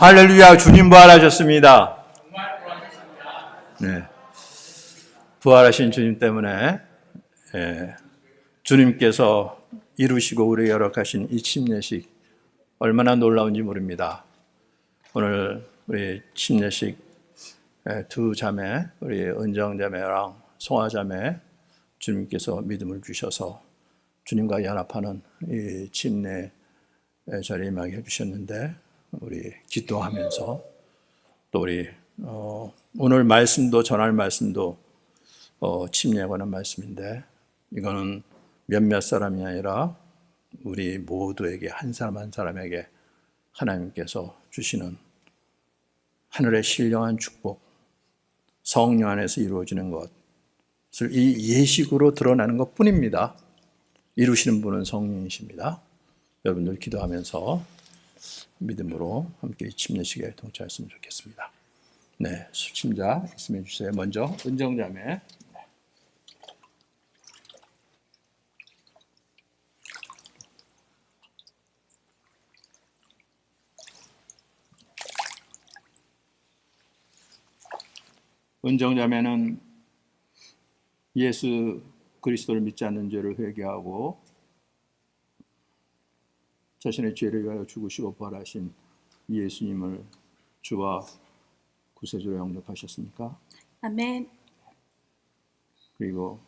할렐루야, 주님 부활하셨습니다. 네. 부활하신 주님 때문에 주님께서 이루시고 우리에게 허락하신 이 침례식 얼마나 놀라운지 모릅니다. 오늘 우리 침례식 두 자매, 우리 은정자매랑 송아자매 주님께서 믿음을 주셔서 주님과 연합하는 이 침례 자리에 임하게 해주셨는데, 우리 기도하면서 또 우리 오늘 말씀도, 전할 말씀도 침례에 관한 말씀인데, 이거는 몇몇 사람이 아니라 우리 모두에게, 한 사람 한 사람에게 하나님께서 주시는 하늘의 신령한 축복, 성령 안에서 이루어지는 것을 이 예식으로 드러나는 것 뿐입니다. 이루시는 분은 성령이십니다. 여러분들 기도하면서 믿음으로 함께 이 침례식에 동참했으면 좋겠습니다. 네, 수침자 말씀해 주세요. 먼저 은정자매. 은정자매는 예수 그리스도를 믿지 않는 죄를 회개하고 자신의 죄를 위하여 죽으시고 부활하신 예수님을 주와 구세주로 영접하셨습니까? 아멘. 그리고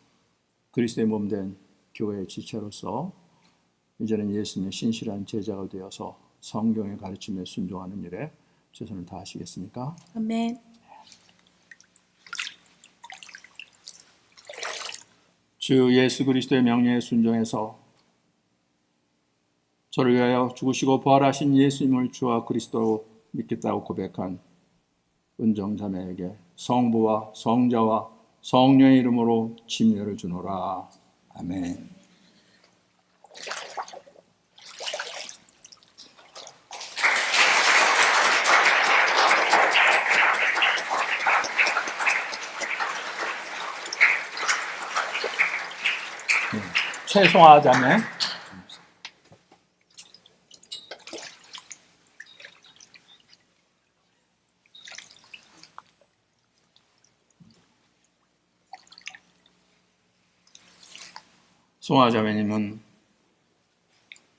그리스도의 몸된 교회의 지체로서 이제는 예수님의 신실한 제자가 되어서 성경의 가르침에 순종하는 일에 최선을 다하시겠습니까? 아멘. 주 예수 그리스도의 명령에 순종해서 저를 위하여 죽으시고 부활하신 예수님을 주와 그리스도로 믿겠다고 고백한 은정자매에게 성부와 성자와 성령의 이름으로 침례를 주노라. 아멘. 최송아 자매. 송아 자매님은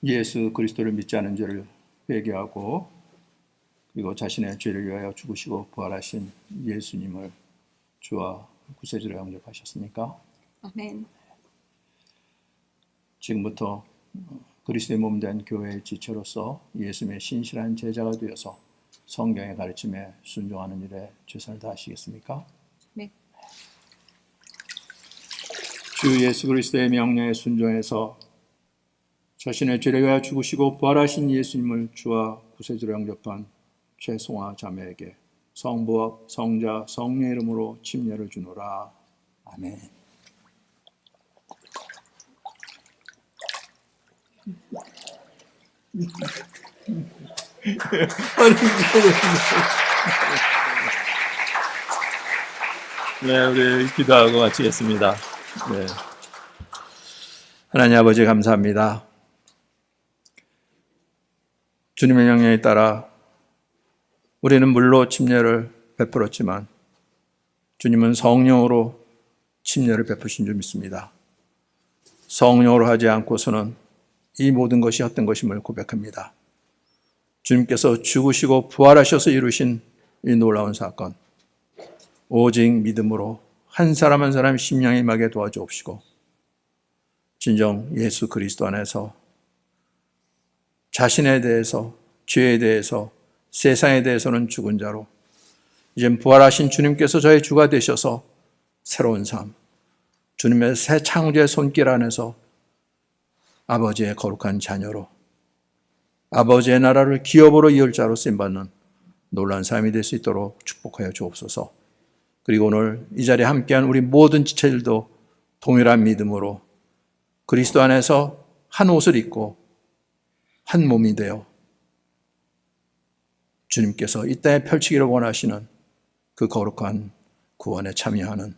예수 그리스도를 믿지 않은 죄를 회개하고 그리고 자신의 죄를 위하여 죽으시고 부활하신 예수님을 주와 구세주로 영접하셨습니까? 아멘. 지금부터 그리스도의 몸된 교회의 지체로서 예수님의 신실한 제자가 되어서 성경의 가르침에 순종하는 일에 최선을 다하시겠습니까? 네. 주 예수 그리스도의 명령에 순종해서 자신의 죄를 위하여 죽으시고 부활하신 예수님을 주와 구세주로 영접한 최송아 자매에게 성부와 성자 성령의 이름으로 침례를 주노라. 아멘. 네, 우리 기도하고 마치겠습니다. 네. 하나님 아버지 감사합니다. 주님의 명령에 따라 우리는 물로 침례를 베풀었지만 주님은 성령으로 침례를 베푸신 줄 믿습니다. 성령으로 하지 않고서는 이 모든 것이 헛된 것임을 고백합니다. 주님께서 죽으시고 부활하셔서 이루신 이 놀라운 사건, 오직 믿음으로 한 사람 한 사람 심령에 임하게 도와주옵시고 진정 예수 그리스도 안에서 자신에 대해서, 죄에 대해서, 세상에 대해서는 죽은 자로 이젠 부활하신 주님께서 저의 주가 되셔서 새로운 삶, 주님의 새 창조의 손길 안에서 아버지의 거룩한 자녀로 아버지의 나라를 기업으로 이을 자로 쓰임받는 놀라운 삶이 될 수 있도록 축복하여 주옵소서. 그리고 오늘 이 자리에 함께한 우리 모든 지체들도 동일한 믿음으로 그리스도 안에서 한 옷을 입고 한 몸이 되어 주님께서 이 땅에 펼치기를 원하시는 그 거룩한 구원에 참여하는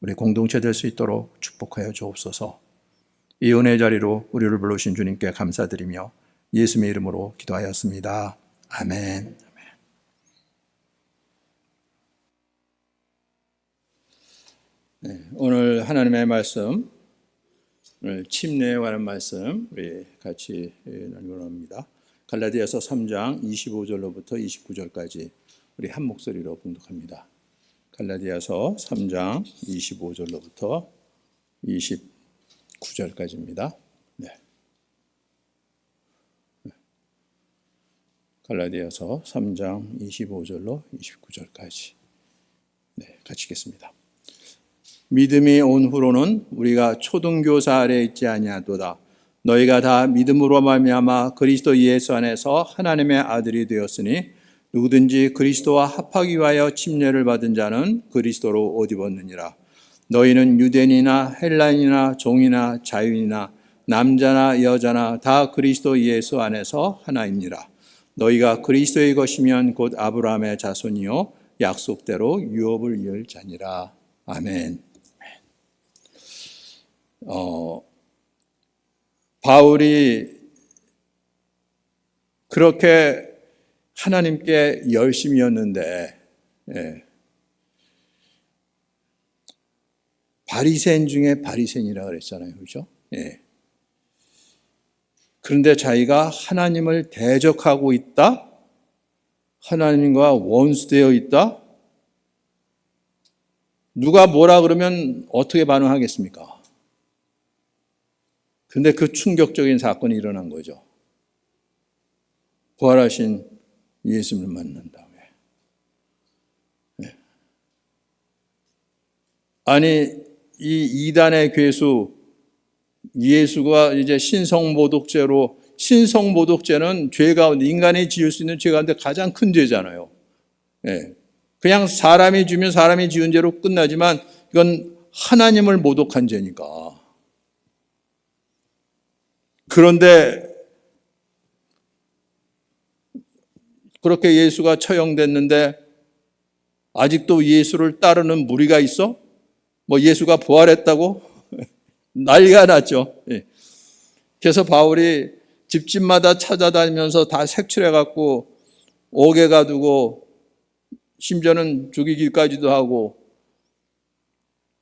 우리 공동체 될 수 있도록 축복하여 주옵소서. 이 은혜의 자리로 우리를 불러주신 주님께 감사드리며 예수님의 이름으로 기도하였습니다. 아멘. 오늘 하나님의 말씀, 오늘 침례에 관한 말씀 우리 같이 나누려 합니다. 갈라디아서 3장 25절로부터 29절까지 우리 한 목소리로 봉독합니다. 갈라디아서 3장 25절로부터 29절까지입니다. 갈라디아서 3장 25절로 29절까지 같이 읽겠습니다. 믿음이 온 후로는 우리가 초등교사 아래 있지 아니하도다. 너희가 다 믿음으로 말미암아 그리스도 예수 안에서 하나님의 아들이 되었으니 누구든지 그리스도와 합하기 위하여 침례를 받은 자는 그리스도로 옷 입었느니라. 너희는 유대인이나 헬라인이나 종이나 자유인이나 남자나 여자나 다 그리스도 예수 안에서 하나이니라. 너희가 그리스도의 것이면 곧 아브라함의 자손이요 약속대로 유업을 이을 자니라. 아멘. 바울이 그렇게 하나님께 열심이었는데 바리새인 중에 바리새인이라 그랬잖아요, 그렇죠? 그런데 자기가 하나님을 대적하고 있다, 하나님과 원수되어 있다. 누가 뭐라 그러면 어떻게 반응하겠습니까? 근데 그 충격적인 사건이 일어난 거죠. 부활하신 예수님을 만난 다음에. 아니, 이 이단의 괴수, 예수가 이제 신성모독죄는 죄 가운데, 인간이 지을 수 있는 죄 가운데 가장 큰 죄잖아요. 그냥 사람이 지으면 사람이 지은 죄로 끝나지만 이건 하나님을 모독한 죄니까. 그런데 그렇게 예수가 처형됐는데 아직도 예수를 따르는 무리가 있어? 뭐 예수가 부활했다고? 난리가 났죠. 그래서 바울이 집집마다 찾아다니면서 다 색출해갖고 옥에 가두고 심지어는 죽이기까지도 하고,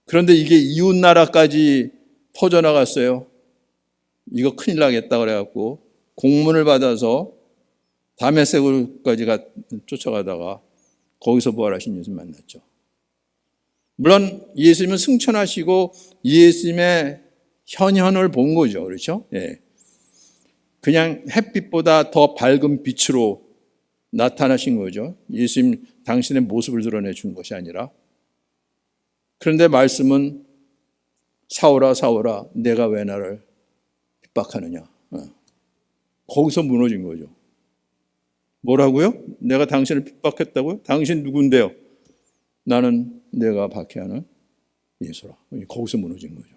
그런데 이게 이웃나라까지 퍼져나갔어요. 이거 큰일 나겠다 그래갖고 공문을 받아서 다메섹까지 쫓아가다가 거기서 부활하신 예수 만났죠. 물론 예수님은 승천하시고 예수님의 현현을 본 거죠. 그렇죠? 그냥 햇빛보다 더 밝은 빛으로 나타나신 거죠. 예수님 당신의 모습을 드러내 준 것이 아니라. 그런데 말씀은 사울아 사울아 내가 왜 나를 핍박하느냐. 거기서 무너진 거죠. 뭐라고요? 내가 당신을 핍박했다고요? 당신 누군데요? 나는 내가 박해하는 예수라. 거기서 무너진 거죠.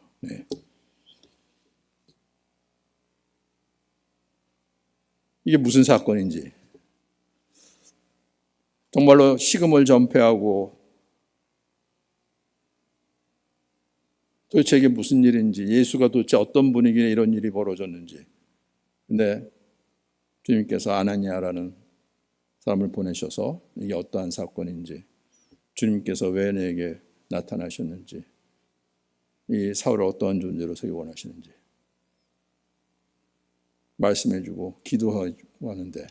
이게 무슨 사건인지, 정말로 식음을 전폐하고 도대체 이게 무슨 일인지, 예수가 도대체 어떤 분위기에 이런 일이 벌어졌는지. 근데 주님께서 아나니아라는 사람을 보내셔서 이게 어떠한 사건인지, 주님께서 왜 내게 나타나셨는지, 이 사울을 어떠한 존재로 세기 원하시는지 말씀해주고 기도하고 하는데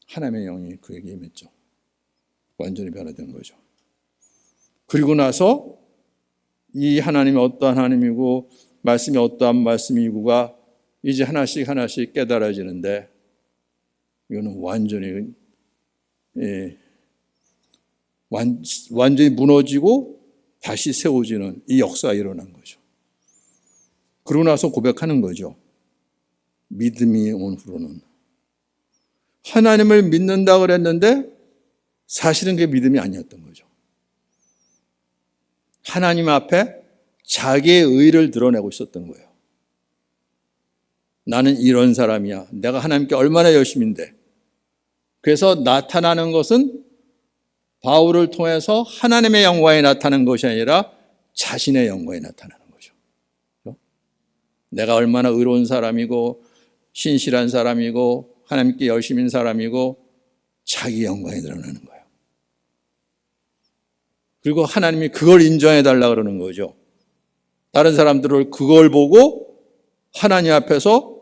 하나님의 영이 그에게 임했죠. 완전히 변화된 거죠. 그리고 나서 이 하나님이 어떠한 하나님이고 말씀이 어떠한 말씀이고가 이제 하나씩 하나씩 깨달아지는데, 이거는 완전히 완전히 무너지고 다시 세워지는 이 역사가 일어난 거죠. 그러고 나서 고백하는 거죠. 믿음이 온 후로는. 하나님을 믿는다 그랬는데 사실은 그게 믿음이 아니었던 거죠. 하나님 앞에 자기의 의를 드러내고 있었던 거예요. 나는 이런 사람이야. 내가 하나님께 얼마나 열심인데. 그래서 나타나는 것은 바울을 통해서 하나님의 영광이 나타나는 것이 아니라 자신의 영광이 나타나는 거죠. 내가 얼마나 의로운 사람이고 신실한 사람이고 하나님께 열심인 사람이고 자기 영광이 드러나는 거예요. 그리고 하나님이 그걸 인정해 달라 그러는 거죠. 다른 사람들을 그걸 보고 하나님 앞에서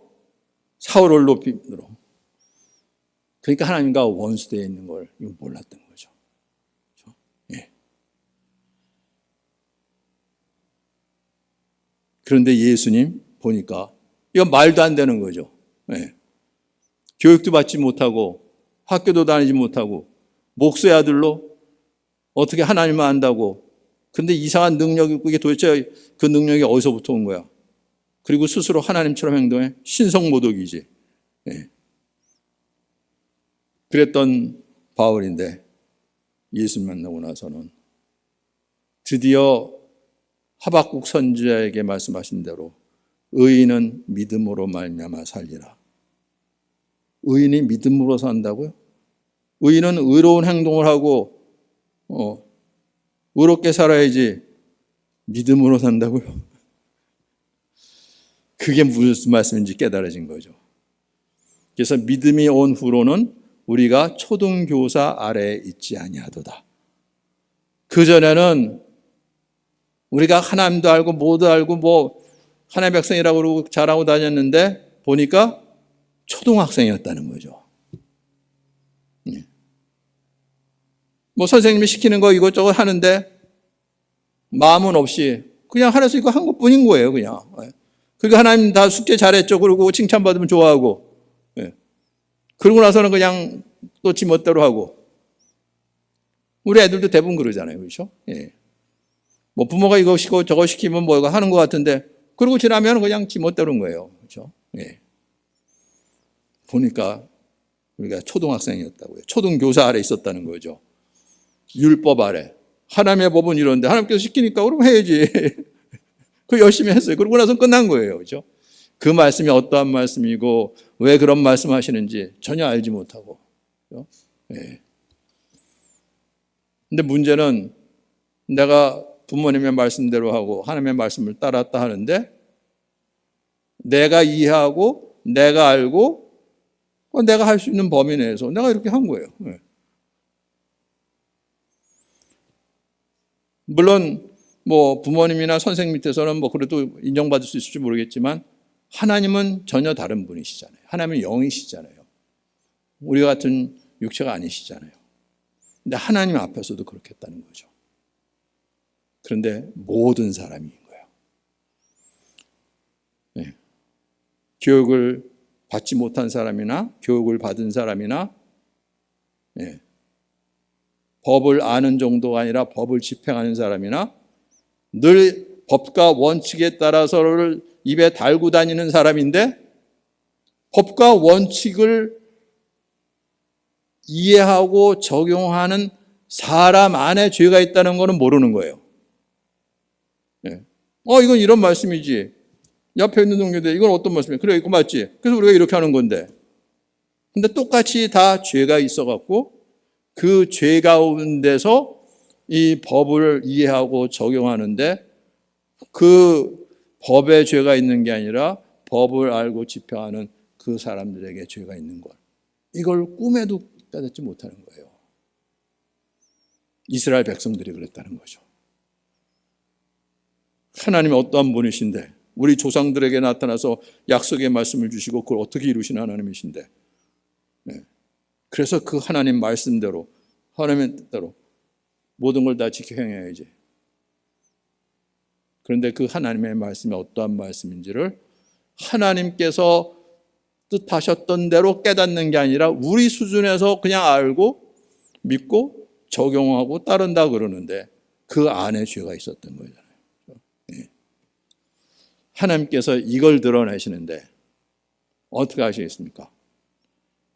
사울을 높임으로. 그러니까 하나님과 원수되어 있는 걸 몰랐던 거죠. 그렇죠? 예. 그런데 예수님 보니까 이건 말도 안 되는 거죠. 예. 교육도 받지 못하고 학교도 다니지 못하고 목수의 아들로 어떻게 하나님만 안다고. 근데 이상한 능력이 있고 이게 도대체 그 능력이 어디서부터 온 거야. 그리고 스스로 하나님처럼 행동해. 신성모독이지. 예. 그랬던 바울인데 예수 만나고 나서는 드디어 하박국 선지자에게 말씀하신 대로 의인은 믿음으로 말미암아 살리라. 의인이 믿음으로 산다고요? 의인은 의로운 행동을 하고 의롭게 살아야지 믿음으로 산다고요? 그게 무슨 말씀인지 깨달아진 거죠. 그래서 믿음이 온 후로는 우리가 초등교사 아래에 있지 아니하도다. 그전에는 우리가 하나님도 알고 뭐도 알고 뭐 하나님의 백성이라고 그러고 잘하고 다녔는데 보니까 초등학생이었다는 거죠. 뭐 선생님이 시키는 거 이것저것 하는데 마음은 없이 그냥 하나씩 이거 한 것뿐인 거예요. 그냥. 그러니까 하나님 다 숙제 잘했죠. 그러고 칭찬받으면 좋아하고 그러고 나서는 그냥 또 지멋대로 하고. 우리 애들도 대부분 그러잖아요. 그렇죠? 예. 뭐 부모가 이거 시키고 저거 시키면 뭐 이거 하는 것 같은데 그러고 지나면 그냥 지멋대로인 거예요. 그렇죠? 예. 보니까 우리가 초등학생이었다고요. 초등교사 아래 있었다는 거죠. 율법 아래. 하나님의 법은 이런데 하나님께서 시키니까 그럼 해야지. 그 열심히 했어요. 그러고 나서 끝난 거예요. 그렇죠? 그 말씀이 어떠한 말씀이고 왜 그런 말씀하시는지 전혀 알지 못하고. 그렇죠? 예. 근데 문제는 내가 부모님의 말씀대로 하고 하나님의 말씀을 따랐다 하는데 내가 이해하고 내가 알고 내가 할 수 있는 범위 내에서 내가 이렇게 한 거예요. 예. 물론 뭐 부모님이나 선생님 밑에서는 뭐 그래도 인정받을 수 있을지 모르겠지만 하나님은 전혀 다른 분이시잖아요. 하나님은 영이시잖아요. 우리 같은 육체가 아니시잖아요. 근데 하나님 앞에서도 그렇게 했다는 거죠. 그런데 모든 사람인 거예요. 네. 교육을 받지 못한 사람이나 교육을 받은 사람이나 네. 법을 아는 정도가 아니라 법을 집행하는 사람이나 늘 법과 원칙에 따라서를 입에 달고 다니는 사람인데 법과 원칙을 이해하고 적용하는 사람 안에 죄가 있다는 것은 모르는 거예요. 네. 이건 이런 말씀이지. 옆에 있는 동료들 이건 어떤 말씀이야? 그래, 이거 맞지? 그래서 우리가 이렇게 하는 건데. 근데 똑같이 다 죄가 있어갖고 그 죄 가운데서 이 법을 이해하고 적용하는데 그 법에 죄가 있는 게 아니라 법을 알고 집행하는 그 사람들에게 죄가 있는 것. 이걸 꿈에도 깨닫지 못하는 거예요. 이스라엘 백성들이 그랬다는 거죠. 하나님이 어떠한 분이신데 우리 조상들에게 나타나서 약속의 말씀을 주시고 그걸 어떻게 이루시는 하나님이신데 네. 그래서 그 하나님 말씀대로 하나님의 뜻대로 모든 걸 다 지켜 행해야지. 그런데 그 하나님의 말씀이 어떠한 말씀인지를 하나님께서 뜻하셨던 대로 깨닫는 게 아니라 우리 수준에서 그냥 알고 믿고 적용하고 따른다 그러는데 그 안에 죄가 있었던 거잖아요. 하나님께서 이걸 드러내시는데 어떻게 하시겠습니까?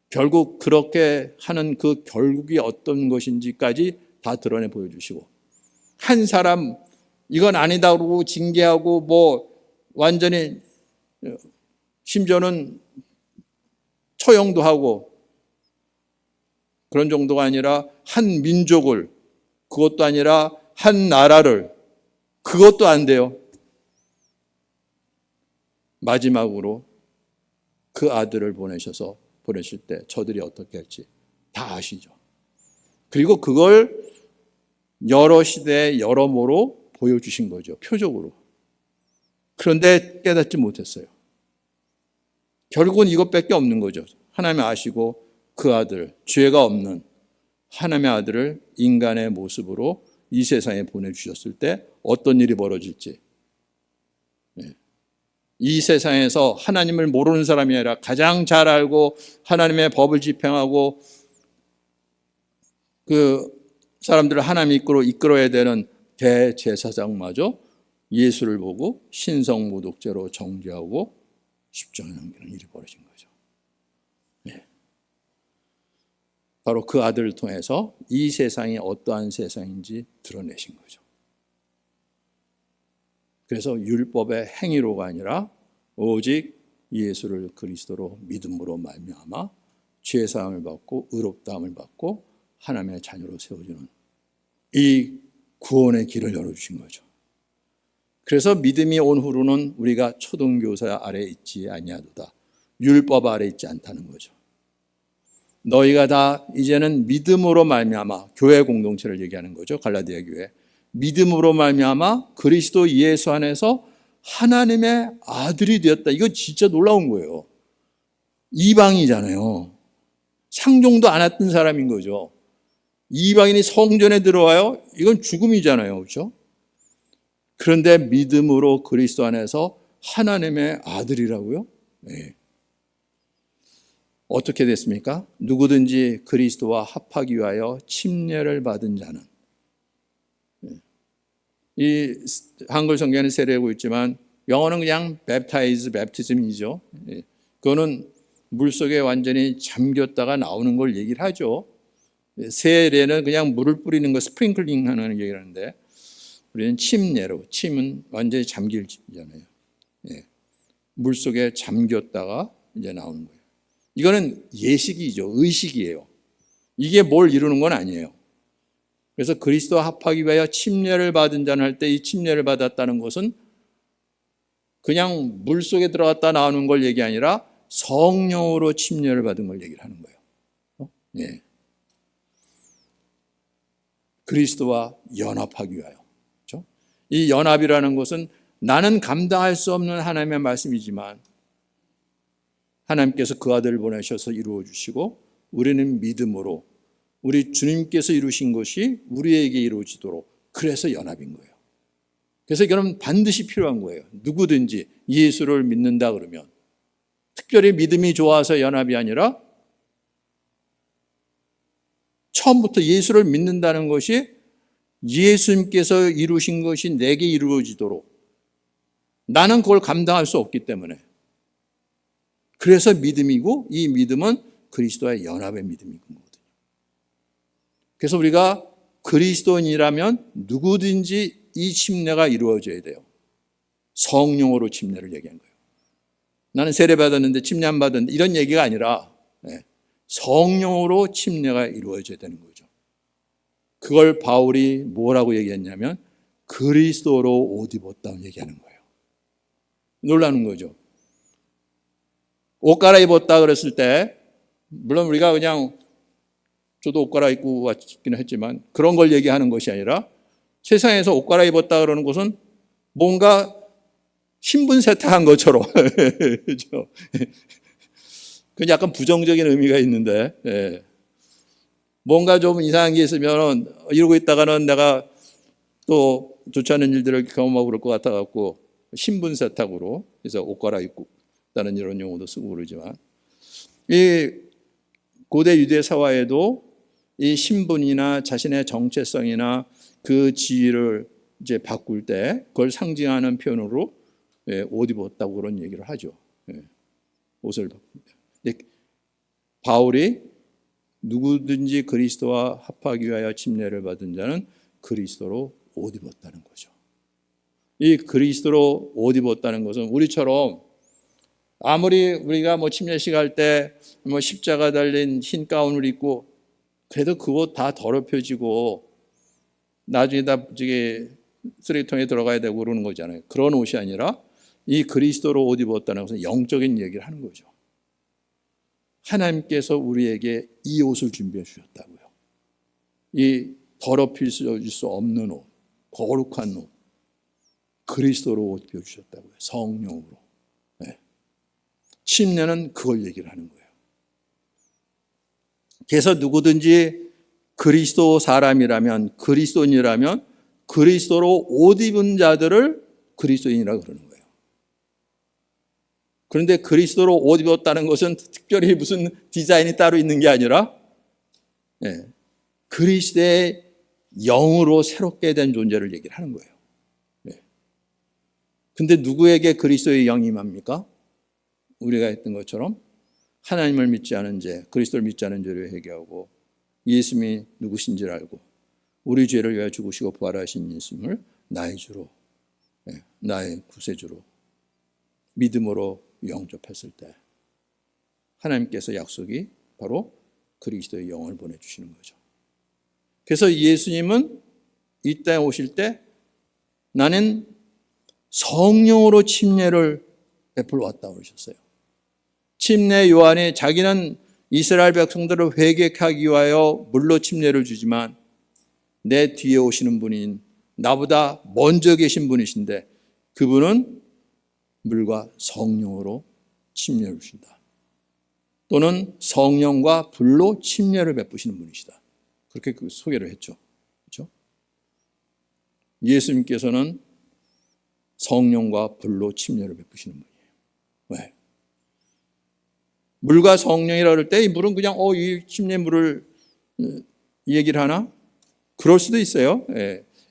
결국 그렇게 하는 그 결국이 어떤 것인지까지 다 드러내 보여주시고 한 사람 이건 아니다 그러고 징계하고 뭐 완전히 심지어는 처형도 하고 그런 정도가 아니라 한 민족을 그것도 아니라 한 나라를 그것도 안 돼요. 마지막으로 그 아들을 보내실 때 저들이 어떻게 할지 다 아시죠. 그리고 그걸 여러 시대에 여러모로 보여주신 거죠. 표적으로. 그런데 깨닫지 못했어요. 결국은 이것밖에 없는 거죠. 하나님이 아시고 그 아들, 죄가 없는 하나님의 아들을 인간의 모습으로 이 세상에 보내주셨을 때 어떤 일이 벌어질지. 이 세상에서 하나님을 모르는 사람이 아니라 가장 잘 알고 하나님의 법을 집행하고 그 사람들을 하나님 이끌어야 되는 대제사장마저 예수를 보고 신성모독죄로 정죄하고 십자가에 넘기는 일이 벌어진 거죠. 바로 그 아들을 통해서 이 세상이 어떠한 세상인지 드러내신 거죠. 그래서 율법의 행위로가 아니라 오직 예수를 그리스도로 믿음으로 말미암아 죄사함을 받고 의롭다함을 받고 하나님의 자녀로 세워주는 이 구원의 길을 열어주신 거죠. 그래서 믿음이 온 후로는 우리가 초등교사 아래에 있지 아니하도다. 율법 아래에 있지 않다는 거죠. 너희가 다 이제는 믿음으로 말미암아 교회 공동체를 얘기하는 거죠. 갈라디아 교회. 믿음으로 말미암아 그리스도 예수 안에서 하나님의 아들이 되었다. 이거 진짜 놀라운 거예요. 이방이잖아요. 상종도 안 했던 사람인 거죠. 이방인이 성전에 들어와요? 이건 죽음이잖아요. 그렇죠? 그런데 믿음으로 그리스도 안에서 하나님의 아들이라고요? 네. 어떻게 됐습니까? 누구든지 그리스도와 합하기 위하여 침례를 받은 자는, 이 한글 성경에는 세례하고 있지만 영어는 그냥 baptism이죠. 그거는 물속에 완전히 잠겼다가 나오는 걸 얘기를 하죠. 세례는 그냥 물을 뿌리는 거, 스프링클링 하는 얘기를 하는데 우리는 침례로, 침은 완전히 잠기잖아요. 물속에 잠겼다가 이제 나오는 거예요. 이거는 예식이죠. 의식이에요. 이게 뭘 이루는 건 아니에요. 그래서 그리스도와 합하기 위하여 침례를 받은 자는 할 때 이 침례를 받았다는 것은 그냥 물속에 들어갔다 나오는 걸 얘기 아니라 성령으로 침례를 받은 걸 얘기를 하는 거예요. 예. 그리스도와 연합하기 위하여. 그렇죠? 이 연합이라는 것은 나는 감당할 수 없는 하나님의 말씀이지만 하나님께서 그 아들을 보내셔서 이루어 주시고 우리는 믿음으로 우리 주님께서 이루신 것이 우리에게 이루어지도록, 그래서 연합인 거예요. 그래서 이거는 반드시 필요한 거예요. 누구든지 예수를 믿는다 그러면, 특별히 믿음이 좋아서 연합이 아니라 처음부터 예수를 믿는다는 것이 예수님께서 이루신 것이 내게 이루어지도록, 나는 그걸 감당할 수 없기 때문에, 그래서 믿음이고, 이 믿음은 그리스도와의 연합의 믿음인 거거든요. 그래서 우리가 그리스도인이라면 누구든지 이 침례가 이루어져야 돼요. 성령으로 침례를 얘기한 거예요. 나는 세례 받았는데 침례 안 받았는데 이런 얘기가 아니라 성령으로 침례가 이루어져야 되는 거죠. 그걸 바울이 뭐라고 얘기했냐면 그리스도로 옷 입었다고 얘기하는 거예요. 놀라는 거죠. 옷 갈아입었다 그랬을 때, 물론 우리가 그냥 저도 옷 갈아입고 왔기는 했지만 그런 걸 얘기하는 것이 아니라, 세상에서 옷 갈아입었다 그러는 것은 뭔가 신분 세탁한 것처럼 그렇죠? 그 약간 부정적인 의미가 있는데, 뭔가 좀 이상한 게 있으면 이러고 있다가는 내가 또 좋지 않은 일들을 경험하고 그럴 것 같아갖고 신분 세탁으로 그래서 옷 갈아입고 다는 이런 용어도 쓰고 그러지만, 이 고대 유대 사회에도 이 신분이나 자신의 정체성이나 그 지위를 이제 바꿀 때 그걸 상징하는 표현으로 옷 입었다고 그런 얘기를 하죠. 옷을 바꿀 때. 바울이 누구든지 그리스도와 합하기 위하여 침례를 받은 자는 그리스도로 옷 입었다는 거죠. 이 그리스도로 옷 입었다는 것은 우리처럼 아무리 우리가 침례식 할 때 십자가 달린 흰 가운을 입고 그래도 그 옷 다 더럽혀지고 나중에 다 쓰레기통에 들어가야 되고 그러는 거잖아요. 그런 옷이 아니라 이 그리스도로 옷 입었다는 것은 영적인 얘기를 하는 거죠. 하나님께서 우리에게 이 옷을 준비해 주셨다고요. 이 더럽힐 수 없는 옷, 거룩한 옷, 그리스도로 옷 입혀주셨다고요. 성령으로. 네. 침례는 그걸 얘기를 하는 거예요. 그래서 누구든지 그리스도 사람이라면, 그리스도인이라면 그리스도로 옷 입은 자들을 그리스도인이라고 그러는 거예요. 그런데 그리스도로 옷 입었다는 것은 특별히 무슨 디자인이 따로 있는 게 아니라 그리스도의 영으로 새롭게 된 존재를 얘기를 하는 거예요. 근데 누구에게 그리스도의 영이 임합니까? 우리가 했던 것처럼 하나님을 믿지 않은 죄, 그리스도를 믿지 않은 죄를 회개하고 예수님이 누구신지를 알고 우리 죄를 위하여 죽으시고 부활하신 예수님을 나의 주로, 나의 구세주로 믿음으로 영접했을 때 하나님께서 약속이 바로 그리스도의 영을 보내주시는 거죠. 그래서 예수님은 이 땅에 오실 때 나는 성령으로 침례를 베풀어 왔다고 그러셨어요. 침례 요한이 자기는 이스라엘 백성들을 회개하기 위하여 물로 침례를 주지만 내 뒤에 오시는 분인 나보다 먼저 계신 분이신데 그분은 물과 성령으로 침례를 주신다. 또는 성령과 불로 침례를 베푸시는 분이시다. 그렇게 그 소개를 했죠. 그렇죠? 예수님께서는 성령과 불로 침례를 베푸시는 분이에요. 왜? 물과 성령이라 그럴 때 이 물은 그냥 이 침례물을 얘기를 하나? 그럴 수도 있어요.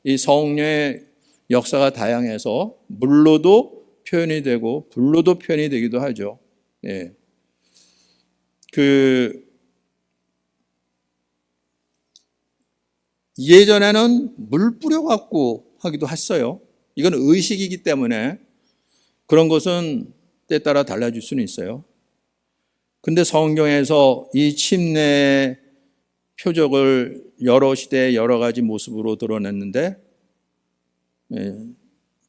이 성령의 역사가 다양해서 물로도 표현이 되고 불로도 표현이 되기도 하죠. 예전에는 물 뿌려갖고 하기도 했어요. 이건 의식이기 때문에 그런 것은 때에 따라 달라질 수는 있어요. 근데 성경에서 이 침례의 표적을 여러 시대에 여러 가지 모습으로 드러냈는데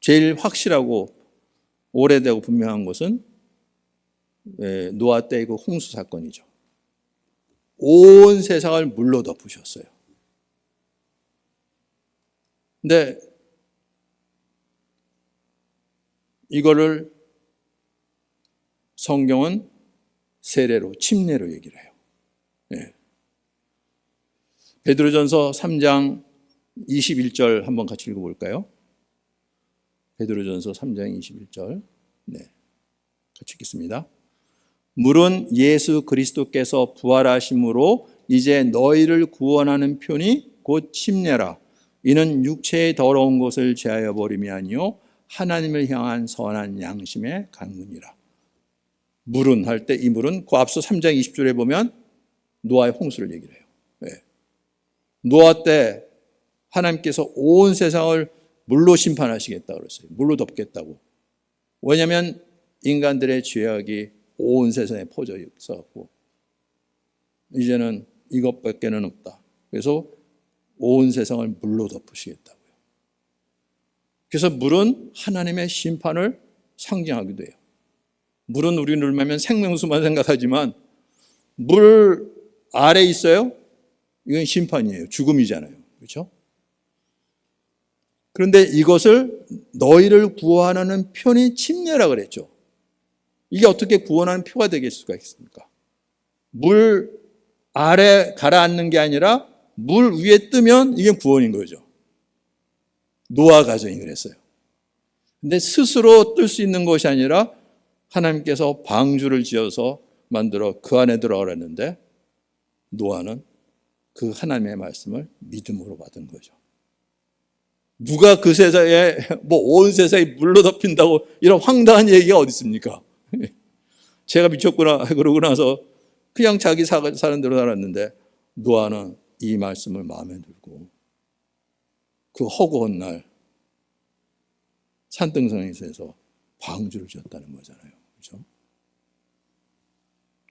제일 확실하고 오래되고 분명한 것은 노아 때의 그 홍수 사건이죠. 온 세상을 물로 덮으셨어요. 근데 이거를 성경은 세례로, 침례로 얘기를 해요. 베드로전서 3장 21절 한번 같이 읽어볼까요? 베드로전서 3장 21절. 같이 읽겠습니다. 물은 예수 그리스도께서 부활하심으로 이제 너희를 구원하는 편이 곧 침례라. 이는 육체의 더러운 것을 제하여 버림이 아니요 하나님을 향한 선한 양심의 간구니라. 물은 할 때 이 물은 그 앞서 3장 20절에 보면 노아의 홍수를 얘기를 해요. 노아 때 하나님께서 온 세상을 물로 심판하시겠다고 그랬어요. 물로 덮겠다고. 왜냐하면 인간들의 죄악이 온 세상에 퍼져 있었고 이제는 이것밖에는 없다. 그래서 온 세상을 물로 덮으시겠다고요. 그래서 물은 하나님의 심판을 상징하기도 해요. 물은 우리 놀면 생명수만 생각하지만 물 아래 있어요? 이건 심판이에요. 죽음이잖아요. 그렇죠? 그런데 이것을 너희를 구원하는 편이 침례라 그랬죠. 이게 어떻게 구원하는 표가 되겠 수가 있습니까? 물 아래 가라앉는 게 아니라 물 위에 뜨면 이게 구원인 거죠. 노아 가정이 그랬어요. 근데 스스로 뜰 수 있는 것이 아니라 하나님께서 방주를 지어서 만들어 그 안에 들어가랬는데 노아는 그 하나님의 말씀을 믿음으로 받은 거죠. 누가 그 세상에 온 세상이 물로 덮인다고 이런 황당한 얘기가 어디 있습니까? 제가 미쳤구나 그러고 나서 그냥 자기 사는 대로 살았는데 노아는 이 말씀을 마음에 들고 그 허구한 날 산등성에서 방주를 지었다는 거잖아요. 그렇죠?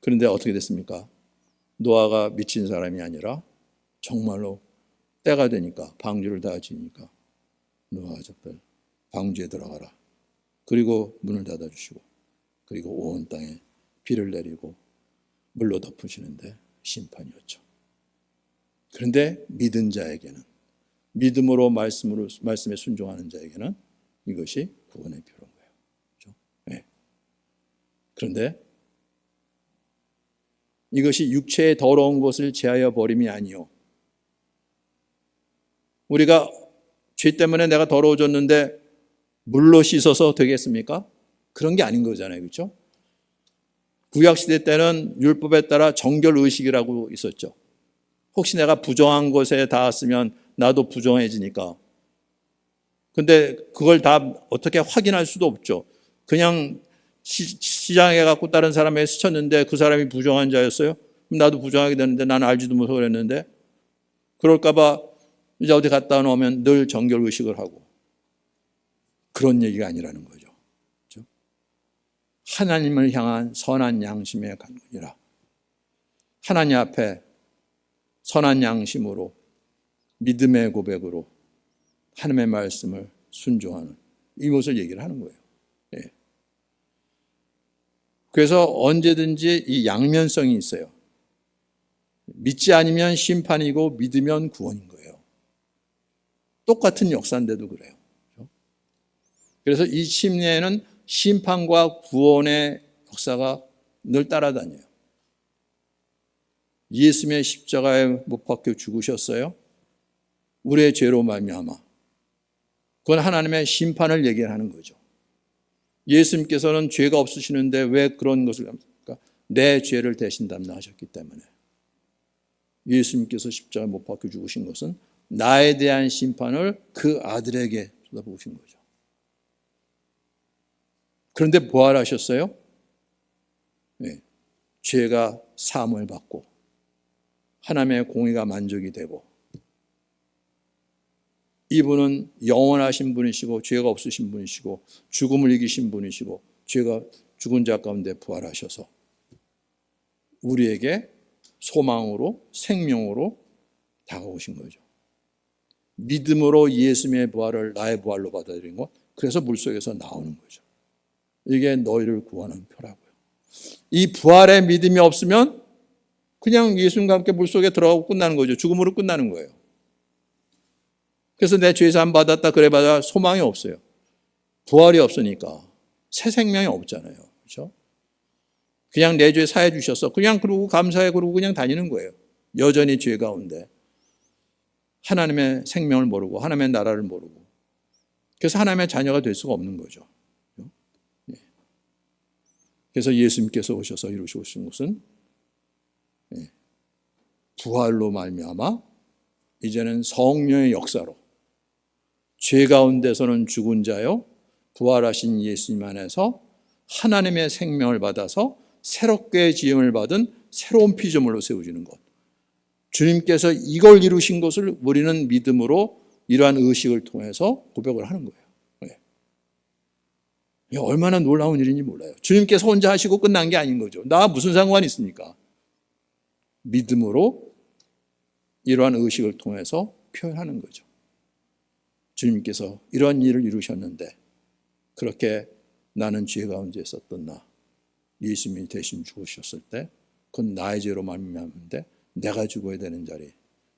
그런데 어떻게 됐습니까? 노아가 미친 사람이 아니라 정말로 때가 되니까 방주를 다 지니까 노아 가족들 방주에 들어가라. 그리고 문을 닫아주시고 그리고 온 땅에 비를 내리고 물로 덮으시는데 심판이었죠. 그런데 믿은 자에게는 믿음으로 말씀에 순종하는 자에게는 이것이 구원의 표로인 거예요. 그렇죠? 네. 그런데 이것이 육체의 더러운 것을 제하여 버림이 아니요. 우리가 죄 때문에 내가 더러워졌는데 물로 씻어서 되겠습니까? 그런 게 아닌 거잖아요. 그렇죠? 구약시대 때는 율법에 따라 정결의식이라고 있었죠. 혹시 내가 부정한 것에 닿았으면 나도 부정해지니까. 근데 그걸 다 어떻게 확인할 수도 없죠. 그냥 시장에 갖고 다른 사람에게 스쳤는데 그 사람이 부정한 자였어요? 그럼 나도 부정하게 되는데 나는 알지도 못하고 그랬는데 그럴까봐 이제 어디 갔다 놓으면 늘 정결의식을 하고 그런 얘기가 아니라는 거죠. 그렇죠? 하나님을 향한 선한 양심의 간구니라. 하나님 앞에 선한 양심으로 믿음의 고백으로 하나님의 말씀을 순종하는 이것을 얘기를 하는 거예요. 예. 그래서 언제든지 이 양면성이 있어요. 믿지 않으면 심판이고 믿으면 구원인 거예요. 똑같은 역사인데도 그래요. 그래서 이 침례에는 심판과 구원의 역사가 늘 따라다녀요. 예수님의 십자가에 못 박혀 죽으셨어요. 우리의 죄로 말미암아. 그건 하나님의 심판을 얘기하는 거죠. 예수님께서는 죄가 없으시는데 왜 그런 것을 합니까? 내 죄를 대신 담당하셨기 때문에. 예수님께서 십자가에 못 박혀 죽으신 것은 나에 대한 심판을 그 아들에게 쏟아부으신 거죠. 그런데 부활하셨어요? 네. 죄가 사함을 받고 하나님의 공의가 만족이 되고 이분은 영원하신 분이시고 죄가 없으신 분이시고 죽음을 이기신 분이시고 죄가 죽은 자 가운데 부활하셔서 우리에게 소망으로 생명으로 다가오신 거죠. 믿음으로 예수님의 부활을 나의 부활로 받아들인 것, 그래서 물속에서 나오는 거죠. 이게 너희를 구하는 표라고요. 이 부활의 믿음이 없으면 그냥 예수님과 함께 물속에 들어가고 끝나는 거죠. 죽음으로 끝나는 거예요. 그래서 내 죄사함 받았다 그래봐야 소망이 없어요. 부활이 없으니까 새 생명이 없잖아요. 그렇죠? 그냥 내 죄 사해 주셔서 그냥 그러고 감사해 그러고 그냥 다니는 거예요. 여전히 죄 가운데 하나님의 생명을 모르고 하나님의 나라를 모르고 그래서 하나님의 자녀가 될 수가 없는 거죠. 그래서 예수님께서 오셔서 이루신 것은 부활로 말미암아 이제는 성령의 역사로 죄 가운데서는 죽은 자요 부활하신 예수님 안에서 하나님의 생명을 받아서 새롭게 지음을 받은 새로운 피조물로 세워지는 것. 주님께서 이걸 이루신 것을 우리는 믿음으로 이러한 의식을 통해서 고백을 하는 거예요. 이게 얼마나 놀라운 일인지 몰라요. 주님께서 혼자 하시고 끝난 게 아닌 거죠. 나 무슨 상관이 있습니까? 믿음으로 이러한 의식을 통해서 표현하는 거죠. 주님께서 이런 일을 이루셨는데 그렇게 나는 죄 가운데 있었던 나 예수님이 대신 죽으셨을 때 그건 나의 죄로 말미암는데 내가 죽어야 되는 자리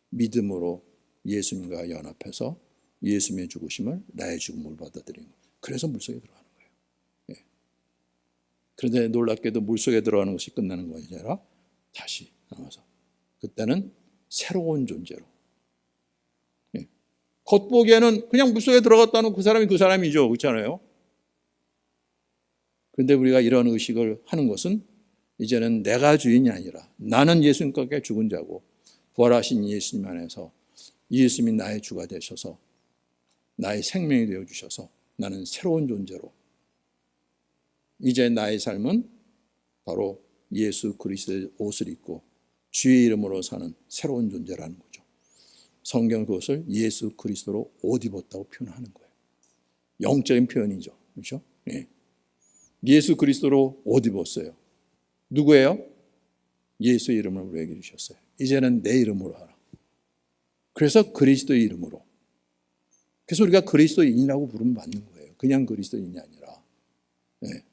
믿음으로 예수님과 연합해서 예수님의 죽으심을 나의 죽음을 받아들이는 거예요. 그래서 물속에 들어가는 거예요. 그런데 놀랍게도 물속에 들어가는 것이 끝나는 것이 아니라 다시 나와서 그때는 새로운 존재로 겉보기에는 그냥 물속에 들어갔다는 그 사람이 그 사람이죠. 그렇잖아요. 그런데 우리가 이런 의식을 하는 것은 이제는 내가 주인이 아니라 나는 예수님과 함께 죽은 자고 부활하신 예수님 안에서 예수님이 나의 주가 되셔서 나의 생명이 되어주셔서 나는 새로운 존재로 이제 나의 삶은 바로 예수 그리스도의 옷을 입고 주의 이름으로 사는 새로운 존재라는 거죠. 성경 그것을 예수 그리스도로 옷 입었다고 표현하는 거예요. 영적인 표현이죠. 그렇죠? 예. 예수 그리스도로 옷 입었어요. 누구예요? 예수 이름을 우리에게 주셨어요. 이제는 내 이름으로 하라. 그래서 그리스도의 이름으로. 그래서 우리가 그리스도인이라고 부르면 맞는 거예요. 그냥 그리스도인이 아니라. 예.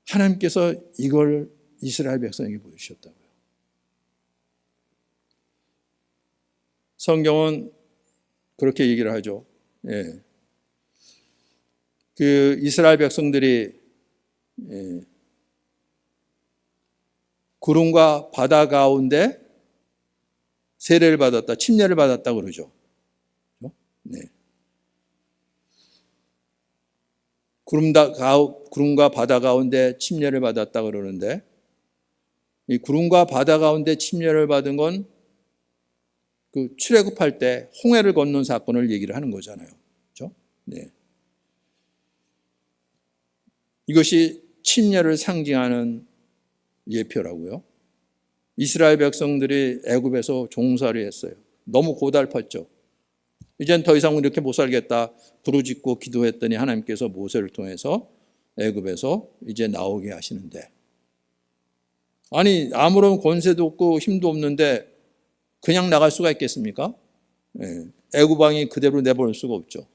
하나님께서 이걸 이스라엘 백성에게 보여주셨다고요. 성경은 그렇게 얘기를 하죠. 예. 그 이스라엘 백성들이 구름과 바다 가운데 세례를 받았다, 침례를 받았다 그러죠. 네. 구름과 바다 가운데 침례를 받았다 그러는데, 이 구름과 바다 가운데 침례를 받은 건 그 출애굽할 때 홍해를 건넌 사건을 얘기를 하는 거잖아요. 그렇죠? 네. 이것이 침례를 상징하는 예표라고요. 이스라엘 백성들이 애굽에서 종살이 했어요. 너무 고달팠죠. 이젠 더 이상 이렇게 못 살겠다 부르짖고 기도했더니 하나님께서 모세를 통해서 애굽에서 이제 나오게 하시는데, 아니 아무런 권세도 없고 힘도 없는데 그냥 나갈 수가 있겠습니까? 애굽 왕이 그대로 내보낼 수가 없죠.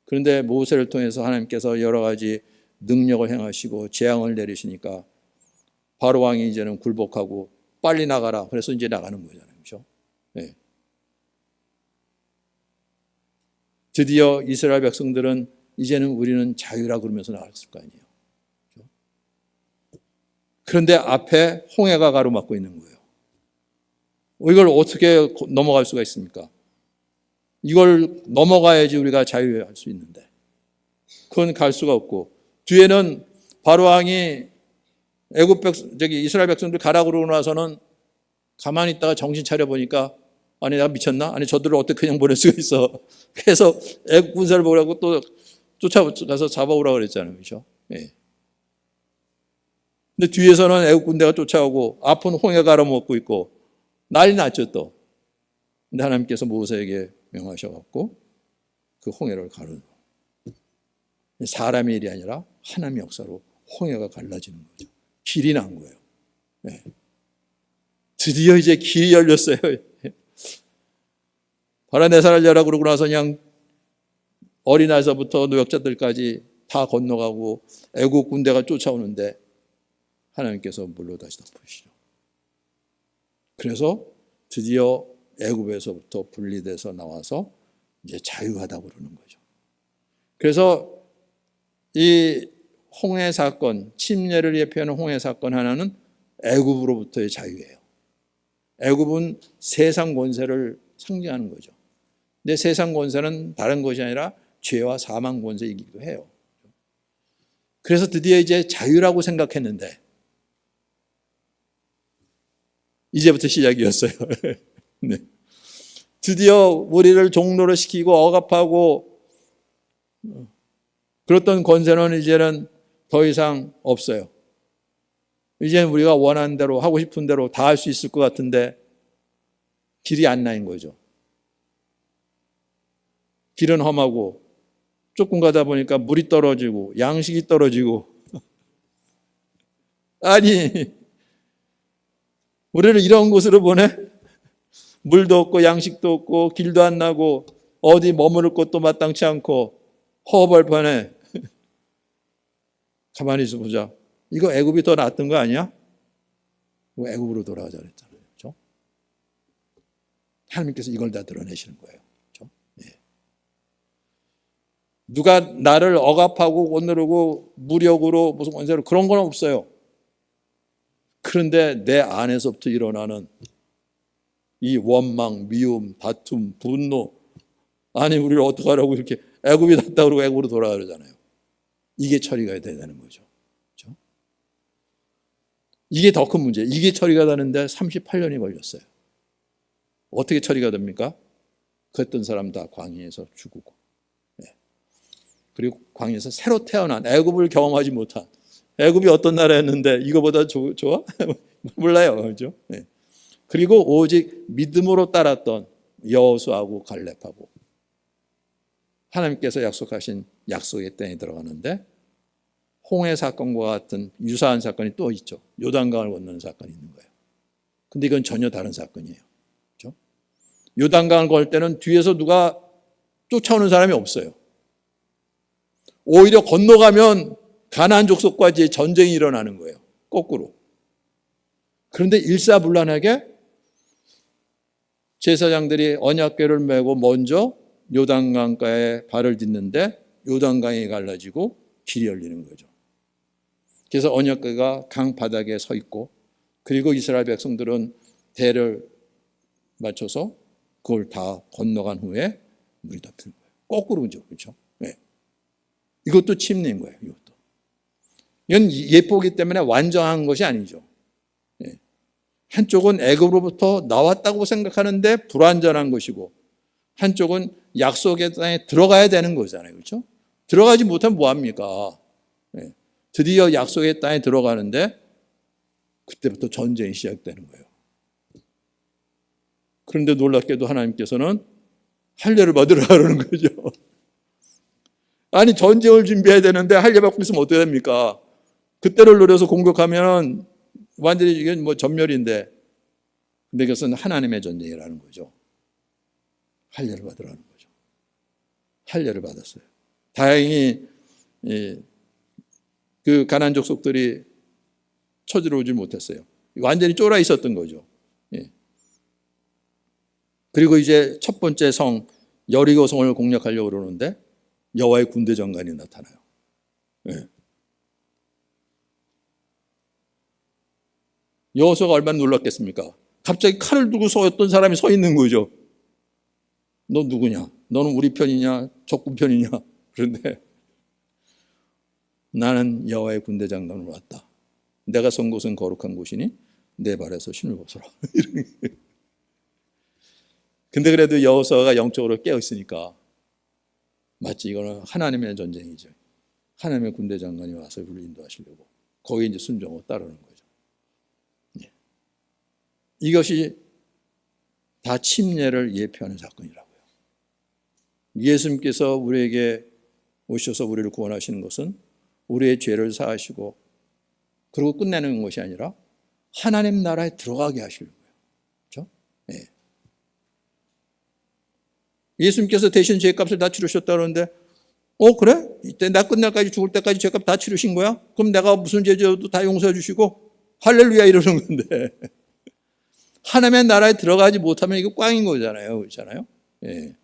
그런데 모세를 통해서 하나님께서 여러 가지 능력을 행하시고 재앙을 내리시니까 바로 왕이 이제는 굴복하고 빨리 나가라. 그래서 이제 나가는 거잖아요. 그렇죠? 네. 드디어 이스라엘 백성들은 이제는 우리는 자유라 그러면서 나갔을 거 아니에요. 그렇죠? 그런데 앞에 홍해가 가로막고 있는 거예요. 이걸 어떻게 넘어갈 수가 있습니까? 이걸 넘어가야지 우리가 자유할 수 있는데 그건 갈 수가 없고, 뒤에는 바로 왕이 이스라엘 백성들 가라 그러고 나서는 가만히 있다가 정신 차려 보니까, 아니 내가 미쳤나? 아니 저들을 어떻게 그냥 보낼 수가 있어? 그래서 애국 군사를 보라고 또 쫓아가서 잡아오라고 그랬잖아요. 그렇죠? 예. 근데 뒤에서는 애국 군대가 쫓아오고 앞은 홍해 가로막고 있고 난리 났죠 또. 근데 하나님께서 모세에게 명하셔갖고 그 홍해를 가르는, 사람의 일이 아니라 하나님의 역사로 홍해가 갈라지는 거죠. 길이 난 거예요. 네. 드디어 이제 길이 열렸어요. 바라네사를 열라 그러고 나서 그냥 어린아이서부터 노약자들까지 다 건너가고 애국 군대가 쫓아오는데 하나님께서 물로 다시 덮으시죠. 그래서 드디어 애굽에서부터 분리돼서 나와서 이제 자유하다고 그러는 거죠. 그래서 이 홍해 사건, 침례를 예표하는 홍해 사건 하나는 애굽으로부터의 자유예요. 애굽은 세상 권세를 상징하는 거죠. 근데 세상 권세는 다른 것이 아니라 죄와 사망 권세이기도 해요. 그래서 드디어 이제 자유라고 생각했는데 이제부터 시작이었어요. 네. 드디어 우리를 종로를 시키고 억압하고 그랬던 권세는 이제는 더 이상 없어요. 이제는 우리가 원하는 대로 하고 싶은 대로 다 할 수 있을 것 같은데 길이 안 나인 거죠. 길은 험하고 조금 가다 보니까 물이 떨어지고 양식이 떨어지고 아니 우리를 이런 곳으로 보내? 물도 없고 양식도 없고 길도 안 나고 어디 머무를 곳도 마땅치 않고 허벌판에 가만히 있어 보자. 이거 애굽이 더 낫던 거 아니야? 애굽으로 돌아가자 그랬잖아요. 그렇죠? 하나님께서 이걸 다 드러내시는 거예요. 그렇죠? 네. 누가 나를 억압하고 오늘르고 무력으로 무슨 권세로 그런 건 없어요. 그런데 내 안에서부터 일어나는 이 원망, 미움, 다툼, 분노, 아니 우리를 어떻게 하라고 이렇게 애굽이 낫다 그러고 애굽으로 돌아가 그러잖아요. 이게 처리가 돼야 되는 거죠. 그렇죠? 이게 더 큰 문제. 이게 처리가 되는데 38년이 걸렸어요. 어떻게 처리가 됩니까? 그랬던 사람 다 광야에서 죽고, 네. 그리고 광야에서 새로 태어난 애굽을 경험하지 못한, 애굽이 어떤 나라였는데 이거보다 좋아? 몰라요. 그렇죠? 네. 그리고 오직 믿음으로 따랐던 여호수아하고 갈렙하고 하나님께서 약속하신 약속의 땅에 들어가는데 홍해 사건과 같은 유사한 사건이 또 있죠. 요단강을 건너는 사건이 있는 거예요. 근데 이건 전혀 다른 사건이에요. 그렇죠? 요단강을 걸 때는 뒤에서 누가 쫓아오는 사람이 없어요. 오히려 건너가면 가나안 족속과 이제 전쟁이 일어나는 거예요. 거꾸로. 그런데 일사불란하게 제사장들이 언약궤를 메고 먼저 요단강가에 발을 딛는데 요단강이 갈라지고 길이 열리는 거죠. 그래서 언약궤가 강 바닥에 서 있고, 그리고 이스라엘 백성들은 대를 맞춰서 그걸 다 건너간 후에 물이 덮이는 거예요. 거꾸로죠, 그렇죠? 네. 이것도 침례인 거예요. 이것도. 이건 예보기 때문에 완전한 것이 아니죠. 네. 한쪽은 애굽으로부터 나왔다고 생각하는데 불완전한 것이고, 한쪽은 약속의 땅에 들어가야 되는 거잖아요, 그렇죠? 들어가지 못하면 뭐 합니까? 네. 드디어 약속의 땅에 들어가는데 그때부터 전쟁이 시작되는 거예요. 그런데 놀랍게도 하나님께서는 할례를 받으러 가라는 거죠. 아니, 전쟁을 준비해야 되는데 할례 받고 있으면 어떻게 됩니까? 그때를 노려서 공격하면 완전히 이게 뭐 전멸인데, 근데 그것은 하나님의 전쟁이라는 거죠. 할례를 받으라는 거죠. 할례를 받았어요. 다행히 그 가나안 족속들이 쳐들어오지 못했어요. 완전히 쫄아 있었던 거죠. 예. 그리고 이제 첫 번째 성 여리고 성을 공략하려고 그러는데 여호와의 군대 장관이 나타나요. 예. 여호수아가 얼마나 놀랐겠습니까? 갑자기 칼을 들고 서 있던 사람이 서 있는 거죠. 너 누구냐? 너는 우리 편이냐? 적군 편이냐? 그런데 나는 여호와의 군대 장관으로 왔다. 내가 선 곳은 거룩한 곳이니 내 발에서 신을 벗어라. 근데 그래도 여호수아가 영적으로 깨어 있으니까 마치 이거는 하나님의 전쟁이죠. 하나님의 군대 장관이 와서 우리를 인도하시려고 거기에 이제 순종하고 따르는 거죠. 예. 이것이 다 침례를 예표하는 사건이라고요. 예수님께서 우리에게 오셔서 우리를 구원하시는 것은 우리의 죄를 사하시고 그리고 끝내는 것이 아니라 하나님 나라에 들어가게 하시려고요. 그렇죠? 예. 예수님께서 대신 죄값을 다 치르셨다 그러는데, 그래? 이때 나 끝날까지 죽을 때까지 죄값 다 치르신 거야? 그럼 내가 무슨 죄져도 다 용서해 주시고 할렐루야 이러는 건데 하나님의 나라에 들어가지 못하면 이거 꽝인 거잖아요. 그렇잖아요? 예.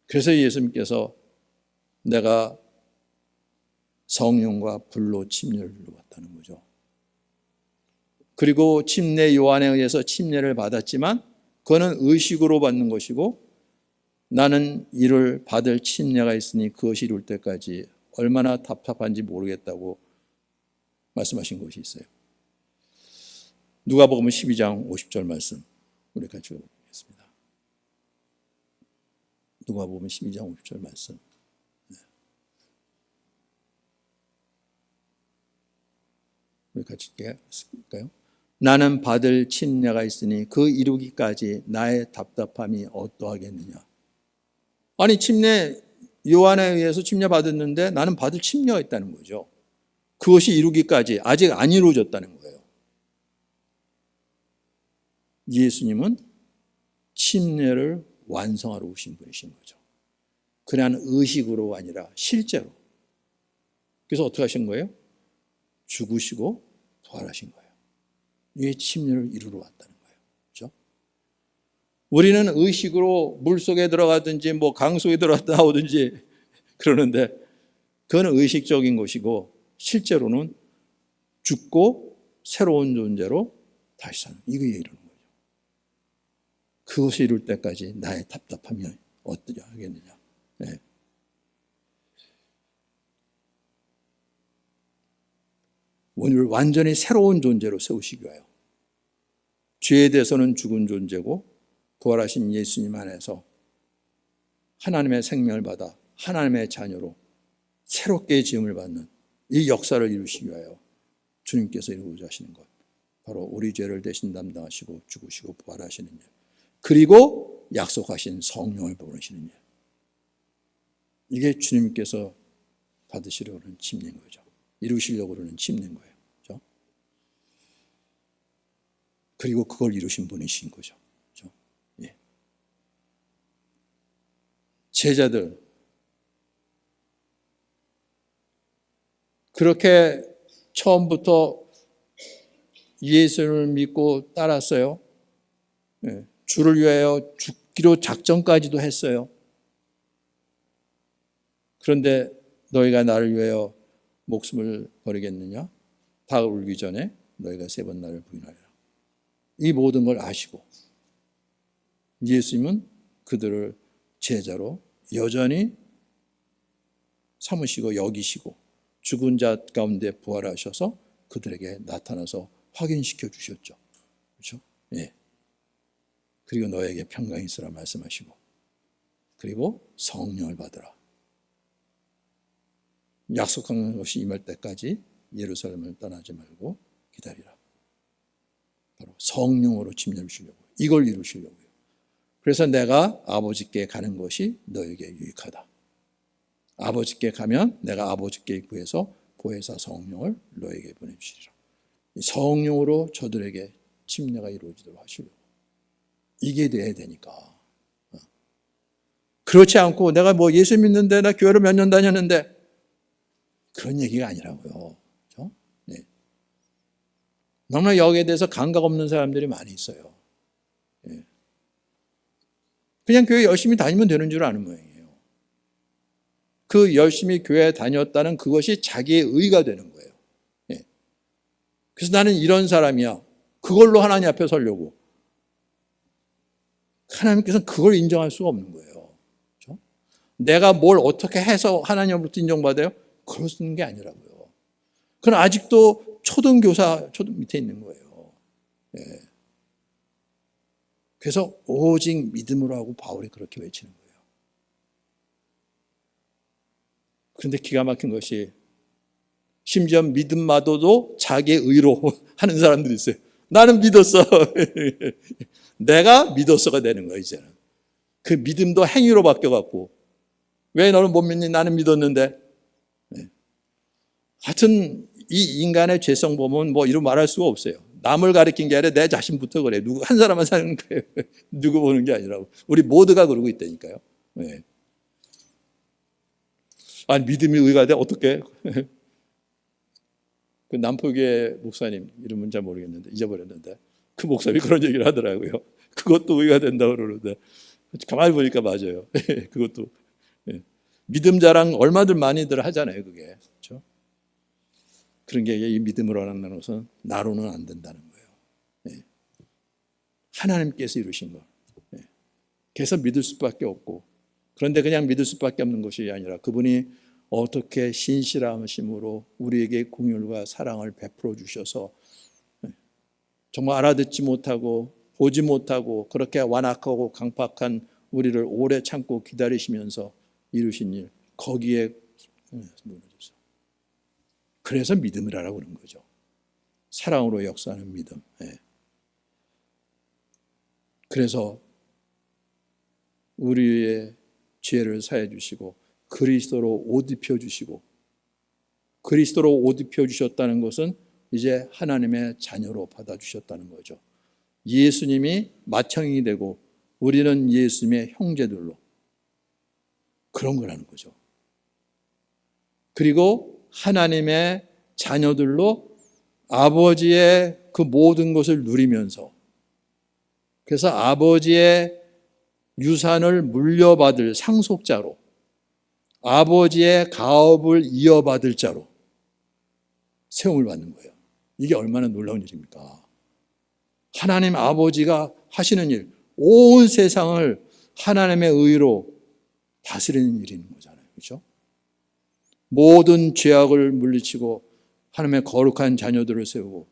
그래서 예수님께서 내가 성령과 불로 침례를 받았다는 거죠. 그리고 침례 요한에 의해서 침례를 받았지만 그거는 의식으로 받는 것이고 나는 이를 받을 침례가 있으니 그것이 이룰 때까지 얼마나 답답한지 모르겠다고 말씀하신 것이 있어요. 누가복음 12장 50절 말씀 우리 같이 읽어보겠습니다. 누가복음 12장 50절 말씀. 우리 같이 읽을까요? 나는 받을 침례가 있으니 그 이루기까지 나의 답답함이 어떠하겠느냐. 아니, 침례 요한에 의해서 침례 받았는데 나는 받을 침례가 있다는 거죠. 그것이 이루기까지 아직 안 이루어졌다는 거예요. 예수님은 침례를 완성하러 오신 분이신 거죠. 그냥 의식으로 아니라 실제로. 그래서 어떻게 하신 거예요? 죽으시고 부활하신 거예요. 이게 침례를 이루러 왔다는 거예요. 그렇죠? 우리는 의식으로 물속에 들어가든지 뭐 강속에 들어갔다 나오든지 그러는데 그건 의식적인 것이고 실제로는 죽고 새로운 존재로 다시 사는 이거 이루는 거죠. 그것이 이룰 때까지 나의 답답함이 어떠냐 하겠느냐. 네. 오늘 완전히 새로운 존재로 세우시기 위하여 죄에 대해서는 죽은 존재고 부활하신 예수님 안에서 하나님의 생명을 받아 하나님의 자녀로 새롭게 지음을 받는 이 역사를 이루시기 위하여 주님께서 이루고자 하시는 것, 바로 우리 죄를 대신 담당하시고 죽으시고 부활하시는 일, 그리고 약속하신 성령을 보내시는 일, 이게 주님께서 받으시려고 하는 침례인 거죠. 이루시려고 하는 침례인 거예요. 그렇죠? 그리고 그걸 이루신 분이신 거죠. 그렇죠? 예. 제자들 그렇게 처음부터 예수를 믿고 따랐어요. 예. 주를 위하여 죽기로 작정까지도 했어요. 그런데 너희가 나를 위하여 목숨을 버리겠느냐? 다 울기 전에 너희가 3번 나를 부인하리라. 이 모든 걸 아시고 예수님은 그들을 제자로 여전히 삼으시고 여기시고 죽은 자 가운데 부활하셔서 그들에게 나타나서 확인시켜 주셨죠. 그렇죠? 예. 그리고 너에게 평강이 있으라 말씀하시고 그리고 성령을 받으라. 약속한 것이 임할 때까지 예루살렘을 떠나지 말고 기다리라. 바로 성령으로 침략하시려고 이걸 이루시려고요. 그래서 내가 아버지께 가는 것이 너에게 유익하다. 아버지께 가면 내가 아버지께 구해서 보혜사 성령을 너에게 보내주시리라. 성령으로 저들에게 침례가 이루어지도록 하시려고. 이게 돼야 되니까. 그렇지 않고 내가 뭐 예수 믿는데 나 교회를 몇 년 다녔는데 그런 얘기가 아니라고요. 그렇죠? 네. 너무나 여기에 대해서 감각 없는 사람들이 많이 있어요. 네. 그냥 교회 열심히 다니면 되는 줄 아는 모양이에요. 그 열심히 교회에 다녔다는 그것이 자기의 의가 되는 거예요. 네. 그래서 나는 이런 사람이야. 그걸로 하나님 앞에 서려고. 하나님께서는 그걸 인정할 수가 없는 거예요. 그렇죠? 내가 뭘 어떻게 해서 하나님으로부터 인정받아요? 그러는 게 아니라고요. 그건 아직도 초등교사 밑에 있는 거예요. 예. 그래서 오직 믿음으로 하고 바울이 그렇게 외치는 거예요. 그런데 기가 막힌 것이 심지어 믿음마저도 자기의 의로 하는 사람들이 있어요. 나는 믿었어. 내가 믿었어가 되는 거예요, 이제는. 그 믿음도 행위로 바뀌어갖고 왜 너는 못 믿니? 나는 믿었는데. 네. 하여튼 이 인간의 죄성 보면 뭐 이루 말할 수가 없어요. 남을 가리킨 게 아니라 내 자신부터 그래. 누구 한 사람만 사는 거예요. 누구 보는 게 아니라고. 우리 모두가 그러고 있다니까요. 네. 아니 믿음이 의가 돼? 어떻게? 그 남포교회 목사님 이름은 잘 모르겠는데 잊어버렸는데 그 목사님이 그런 얘기를 하더라고요. 그것도 의가 된다고 그러는데 가만히 보니까 맞아요. 그것도 믿음 자랑 얼마들 많이들 하잖아요. 그게 그렇죠? 그런 게 이 믿음으로 하는 것은 나로는 안 된다는 거예요. 하나님께서 이루신 거. 그래서 믿을 수밖에 없고 그런데 그냥 믿을 수밖에 없는 것이 아니라 그분이 어떻게 신실하심으로 우리에게 긍휼과 사랑을 베풀어 주셔서 정말 알아듣지 못하고 보지 못하고 그렇게 완악하고 강팍한 우리를 오래 참고 기다리시면서 이루신 일 거기에 무너졌어요. 그래서 믿음이라고 그러는 거죠. 사랑으로 역사하는 믿음. 그래서 우리의 죄를 사해 주시고 그리스도로 옷 입혀 주시고 그리스도로 옷 입혀 주셨다는 것은 이제 하나님의 자녀로 받아 주셨다는 거죠. 예수님이 맏형이 되고 우리는 예수님의 형제들로 그런 거라는 거죠. 그리고 하나님의 자녀들로 아버지의 그 모든 것을 누리면서 그래서 아버지의 유산을 물려받을 상속자로 아버지의 가업을 이어받을 자로 세움을 받는 거예요. 이게 얼마나 놀라운 일입니까? 하나님 아버지가 하시는 일, 온 세상을 하나님의 의로 다스리는 일이 있는 거잖아요. 그렇죠? 모든 죄악을 물리치고 하나님의 거룩한 자녀들을 세우고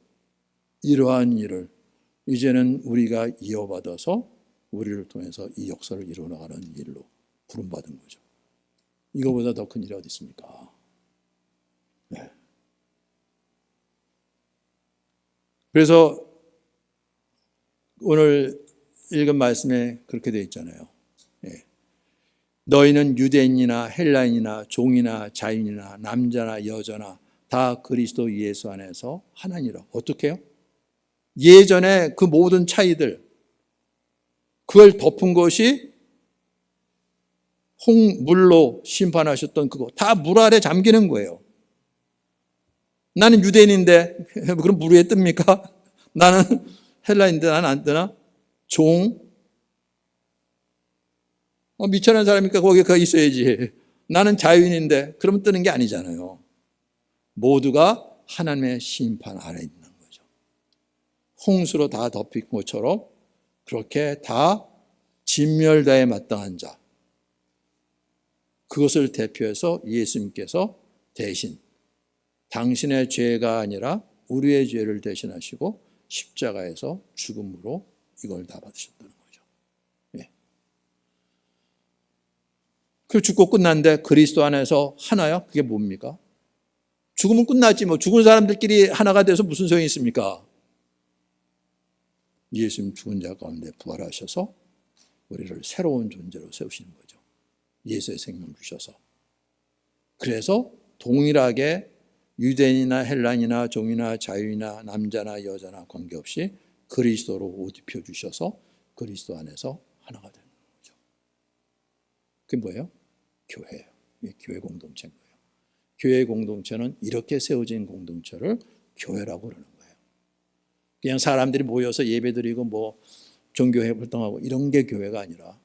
이러한 일을 이제는 우리가 이어받아서 우리를 통해서 이 역사를 이루어나가는 일로 부름받은 거죠. 이거보다 더 큰 일이 어디 있습니까? 네. 그래서 오늘 읽은 말씀에 그렇게 되어 있잖아요. 네. 너희는 유대인이나 헬라인이나 종이나 자유인이나 남자나 여자나 다 그리스도 예수 안에서 하나니라. 어떻게 해요? 예전에 그 모든 차이들 그걸 덮은 것이 홍물로 심판하셨던 그거 다 물 아래 잠기는 거예요. 나는 유대인인데 그럼 물 위에 뜹니까? 나는 헬라인인데 나는 안 뜨나? 종, 미천한 사람이니까 거기 가 있어야지. 나는 자유인인데 그러면 뜨는 게 아니잖아요. 모두가 하나님의 심판 아래 있는 거죠. 홍수로 다 덮인 것처럼 그렇게 다 진멸다에 마땅한 자, 그것을 대표해서 예수님께서 대신 당신의 죄가 아니라 우리의 죄를 대신하시고 십자가에서 죽음으로 이걸 다 받으셨다는 거죠. 예. 그 죽고 끝났는데 그리스도 안에서 하나야? 그게 뭡니까? 죽으면 끝났지 뭐. 죽은 사람들끼리 하나가 돼서 무슨 소용이 있습니까? 예수님 죽은 자 가운데 부활하셔서 우리를 새로운 존재로 세우시는 거죠. 예수의 생명 주셔서. 그래서 동일하게 유대인이나 헬란이나 종이나 자유이나 남자나 여자나 관계없이 그리스도로 옷 입혀주셔서 그리스도 안에서 하나가 되는 거죠. 그게 뭐예요? 교회예요. 교회 공동체인 거예요. 교회 공동체는 이렇게 세워진 공동체를 교회라고 그러는 거예요. 그냥 사람들이 모여서 예배드리고 뭐 종교회 활동하고 이런 게 교회가 아니라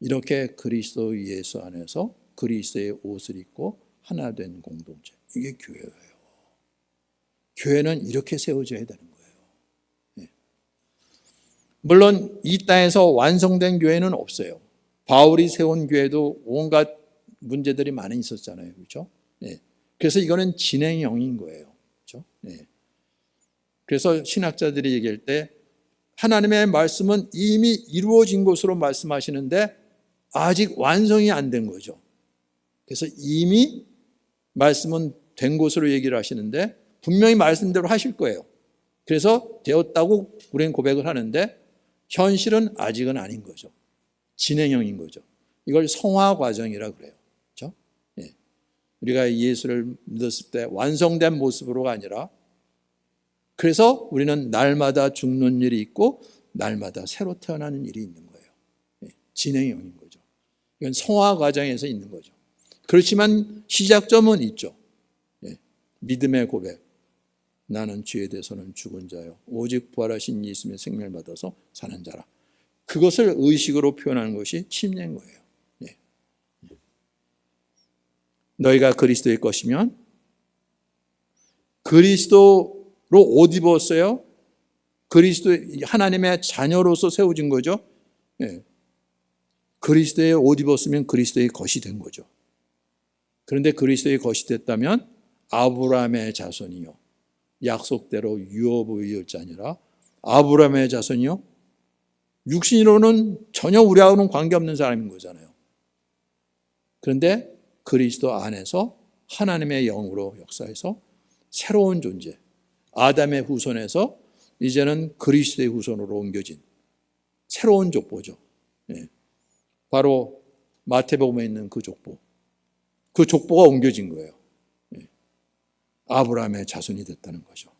이렇게 그리스도 예수 안에서 그리스도의 옷을 입고 하나 된 공동체. 이게 교회예요. 교회는 이렇게 세워져야 되는 거예요. 물론 이 땅에서 완성된 교회는 없어요. 바울이 세운 교회도 온갖 문제들이 많이 있었잖아요. 그렇죠? 그래서 이거는 진행형인 거예요. 그렇죠? 그래서 신학자들이 얘기할 때 하나님의 말씀은 이미 이루어진 것으로 말씀하시는데 아직 완성이 안 된 거죠. 그래서 이미 말씀은 된 것으로 얘기를 하시는데 분명히 말씀대로 하실 거예요. 그래서 되었다고 우리는 고백을 하는데 현실은 아직은 아닌 거죠. 진행형인 거죠. 이걸 성화 과정이라 그래요. 그렇죠? 우리가 예수를 믿었을 때 완성된 모습으로가 아니라 그래서 우리는 날마다 죽는 일이 있고 날마다 새로 태어나는 일이 있는 거예요. 진행형인 거죠. 이건 성화 과정에서 있는 거죠. 그렇지만 시작점은 있죠. 믿음의 고백. 나는 죄에 대해서는 죽은 자요. 오직 부활하신 예수님의 생명을 받아서 사는 자라. 그것을 의식으로 표현하는 것이 침례인 거예요. 너희가 그리스도의 것이면 그리스도로 옷 입었어요. 그리스도 하나님의 자녀로서 세워진 거죠. 그리스도의 옷 입었으면 그리스도의 것이 된 거죠. 그런데 그리스도의 것이 됐다면 아브라함의 자손이요. 약속대로 유업의 율자니라. 아브라함의 자손이요. 육신으로는 전혀 우리하고는 관계없는 사람인 거잖아요. 그런데 그리스도 안에서 하나님의 영으로 역사해서 새로운 존재, 아담의 후손에서 이제는 그리스도의 후손으로 옮겨진 새로운 족보죠. 바로 마태복음에 있는 그 족보. 그 족보가 옮겨진 거예요. 아브라함의 자손이 됐다는 거죠.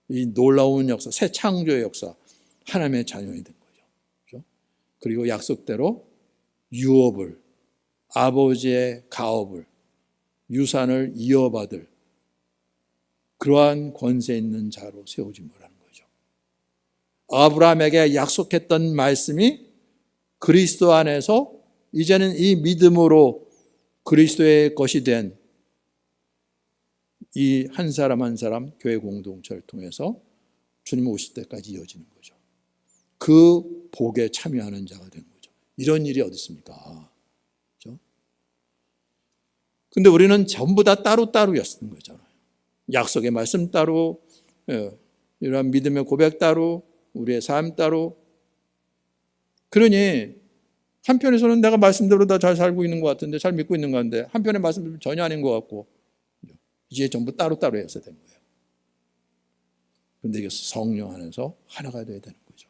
이 놀라운 역사, 새 창조의 역사, 하나님의 자녀이 된 거죠. 그렇죠? 그리고 약속대로 유업을, 아버지의 가업을, 유산을 이어받을 그러한 권세 있는 자로 세워진 거라는 거죠. 아브라함에게 약속했던 말씀이 그리스도 안에서 이제는 이 믿음으로 그리스도의 것이 된 이 한 사람 한 사람 교회 공동체를 통해서 주님 오실 때까지 이어지는 거죠. 그 복에 참여하는 자가 된 거죠. 이런 일이 어디 있습니까? 그렇죠? 근데 우리는 전부 다 따로따로였던 거잖아요. 약속의 말씀 따로, 이러한 믿음의 고백 따로, 우리의 삶 따로. 그러니 한편에서는 내가 말씀대로 다 잘 살고 있는 것 같은데, 잘 믿고 있는 것 같은데 한편의 말씀대로 전혀 아닌 것 같고 이제 전부 따로따로 해서 된 거예요. 그런데 이게 성령 안에서 하나가 되어야 되는 거죠.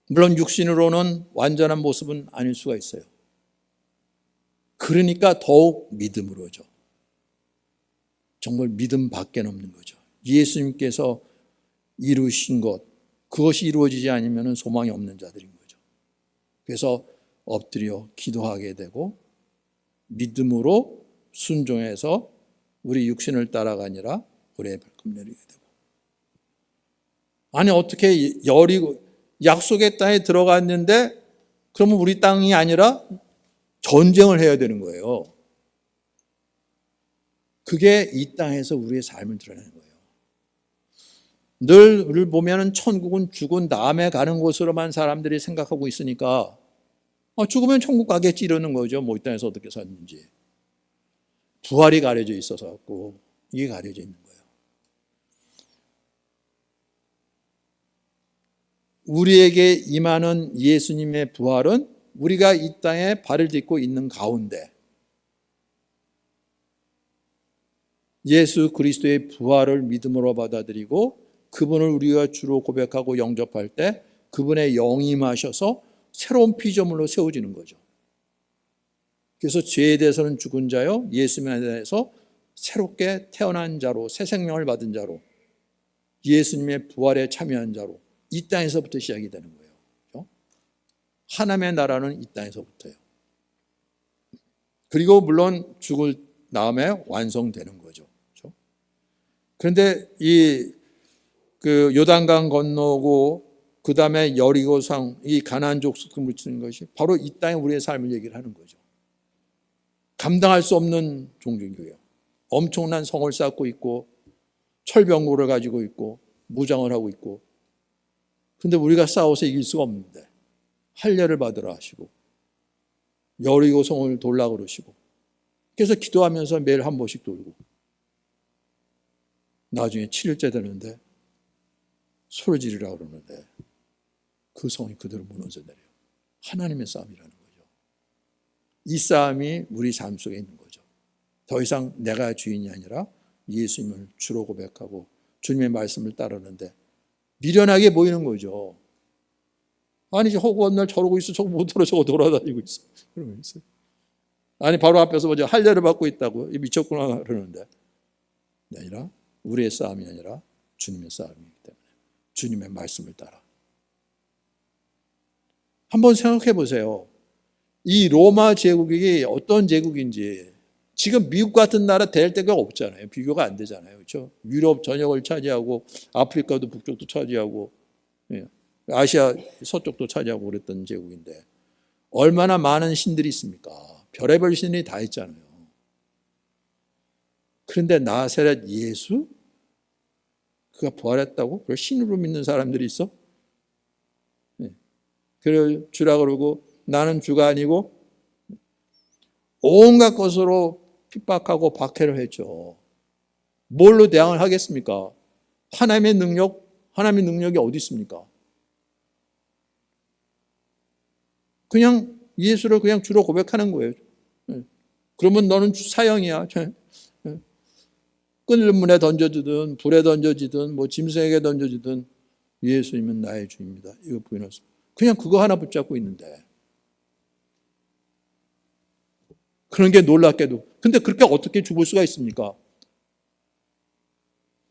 물론 육신으로는 완전한 모습은 아닐 수가 있어요. 그러니까 더욱 믿음으로죠. 정말 믿음 밖에 없는 거죠. 예수님께서 이루신 것, 그것이 이루어지지 않으면 소망이 없는 자들인 거죠. 그래서 엎드려 기도하게 되고 믿음으로 순종해서 우리 육신을 따라가 아니라 우리의 발꿈 내리게 되고. 아니 어떻게 열이 약속의 땅에 들어갔는데 그러면 우리 땅이 아니라 전쟁을 해야 되는 거예요. 그게 이 땅에서 우리의 삶을 드러내는 거예요. 늘 우리를 보면은 천국은 죽은 다음에 가는 곳으로만 사람들이 생각하고 있으니까 죽으면 천국 가겠지 이러는 거죠. 뭐 이 땅에서 어떻게 샀는지. 부활이 가려져 있어서 갖고 이게 가려져 있는 거예요. 우리에게 임하는 예수님의 부활은 우리가 이 땅에 발을 딛고 있는 가운데 예수 그리스도의 부활을 믿음으로 받아들이고 그분을 우리가 주로 고백하고 영접할 때 그분의 영이 임하셔서 새로운 피조물로 세워지는 거죠. 그래서 죄에 대해서는 죽은 자요, 예수님에 대해서 새롭게 태어난 자로, 새 생명을 받은 자로, 예수님의 부활에 참여한 자로 이 땅에서부터 시작이 되는 거예요. 그렇죠? 하나님의 나라는 이 땅에서부터예요. 그리고 물론 죽을 다음에 완성되는 거죠. 그렇죠? 그런데 그 요단강 건너고 그 다음에 여리고성 이 가나안 족속을 묻히는 것이 바로 이 땅에 우리의 삶을 얘기를 하는 거죠. 감당할 수 없는 종족이에요. 엄청난 성을 쌓고 있고 철병구를 가지고 있고 무장을 하고 있고 그런데 우리가 싸워서 이길 수가 없는데 할례를 받으라 하시고 여리고성을 돌라 그러시고 그래서 기도하면서 매일 한 번씩 돌고 나중에 7일째 되는데 소리 지르라 그러는데 그 성이 그대로 무너져 내려요. 하나님의 싸움이라는 거죠. 이 싸움이 우리 삶 속에 있는 거죠. 더 이상 내가 주인이 아니라 예수님을 주로 고백하고 주님의 말씀을 따르는데 미련하게 보이는 거죠. 아니 허구 한 날 저러고 있어. 저거 못 들어. 저거 돌아다니고 있어. 그러면 있어요. 아니 바로 앞에서 먼저 할례를 받고 있다고 미쳤구나 그러는데 아니라 우리의 싸움이 아니라 주님의 싸움이기 때문에 주님의 말씀을 따라 한번 생각해 보세요. 이 로마 제국이 어떤 제국인지 지금 미국 같은 나라 될 데가 없잖아요. 비교가 안 되잖아요. 그렇죠? 유럽 전역을 차지하고 아프리카도 북쪽도 차지하고 아시아 서쪽도 차지하고 그랬던 제국인데 얼마나 많은 신들이 있습니까? 별의별 신이 다 있잖아요. 그런데 나사렛 예수? 그가 부활했다고? 그걸 신으로 믿는 사람들이 있어? 그래 주라 그러고 나는 주가 아니고 온갖 것으로 핍박하고 박해를 했죠. 뭘로 대항을 하겠습니까? 하나님의 능력이 어디 있습니까? 그냥 예수를 그냥 주로 고백하는 거예요. 그러면 너는 사형이야. 끓는 물에 던져지든 불에 던져지든 뭐 짐승에게 던져지든 예수님은 나의 주입니다. 이거 부인해서 그냥 그거 하나 붙잡고 있는데 그런 게 놀랍게도 근데 그렇게 어떻게 죽을 수가 있습니까?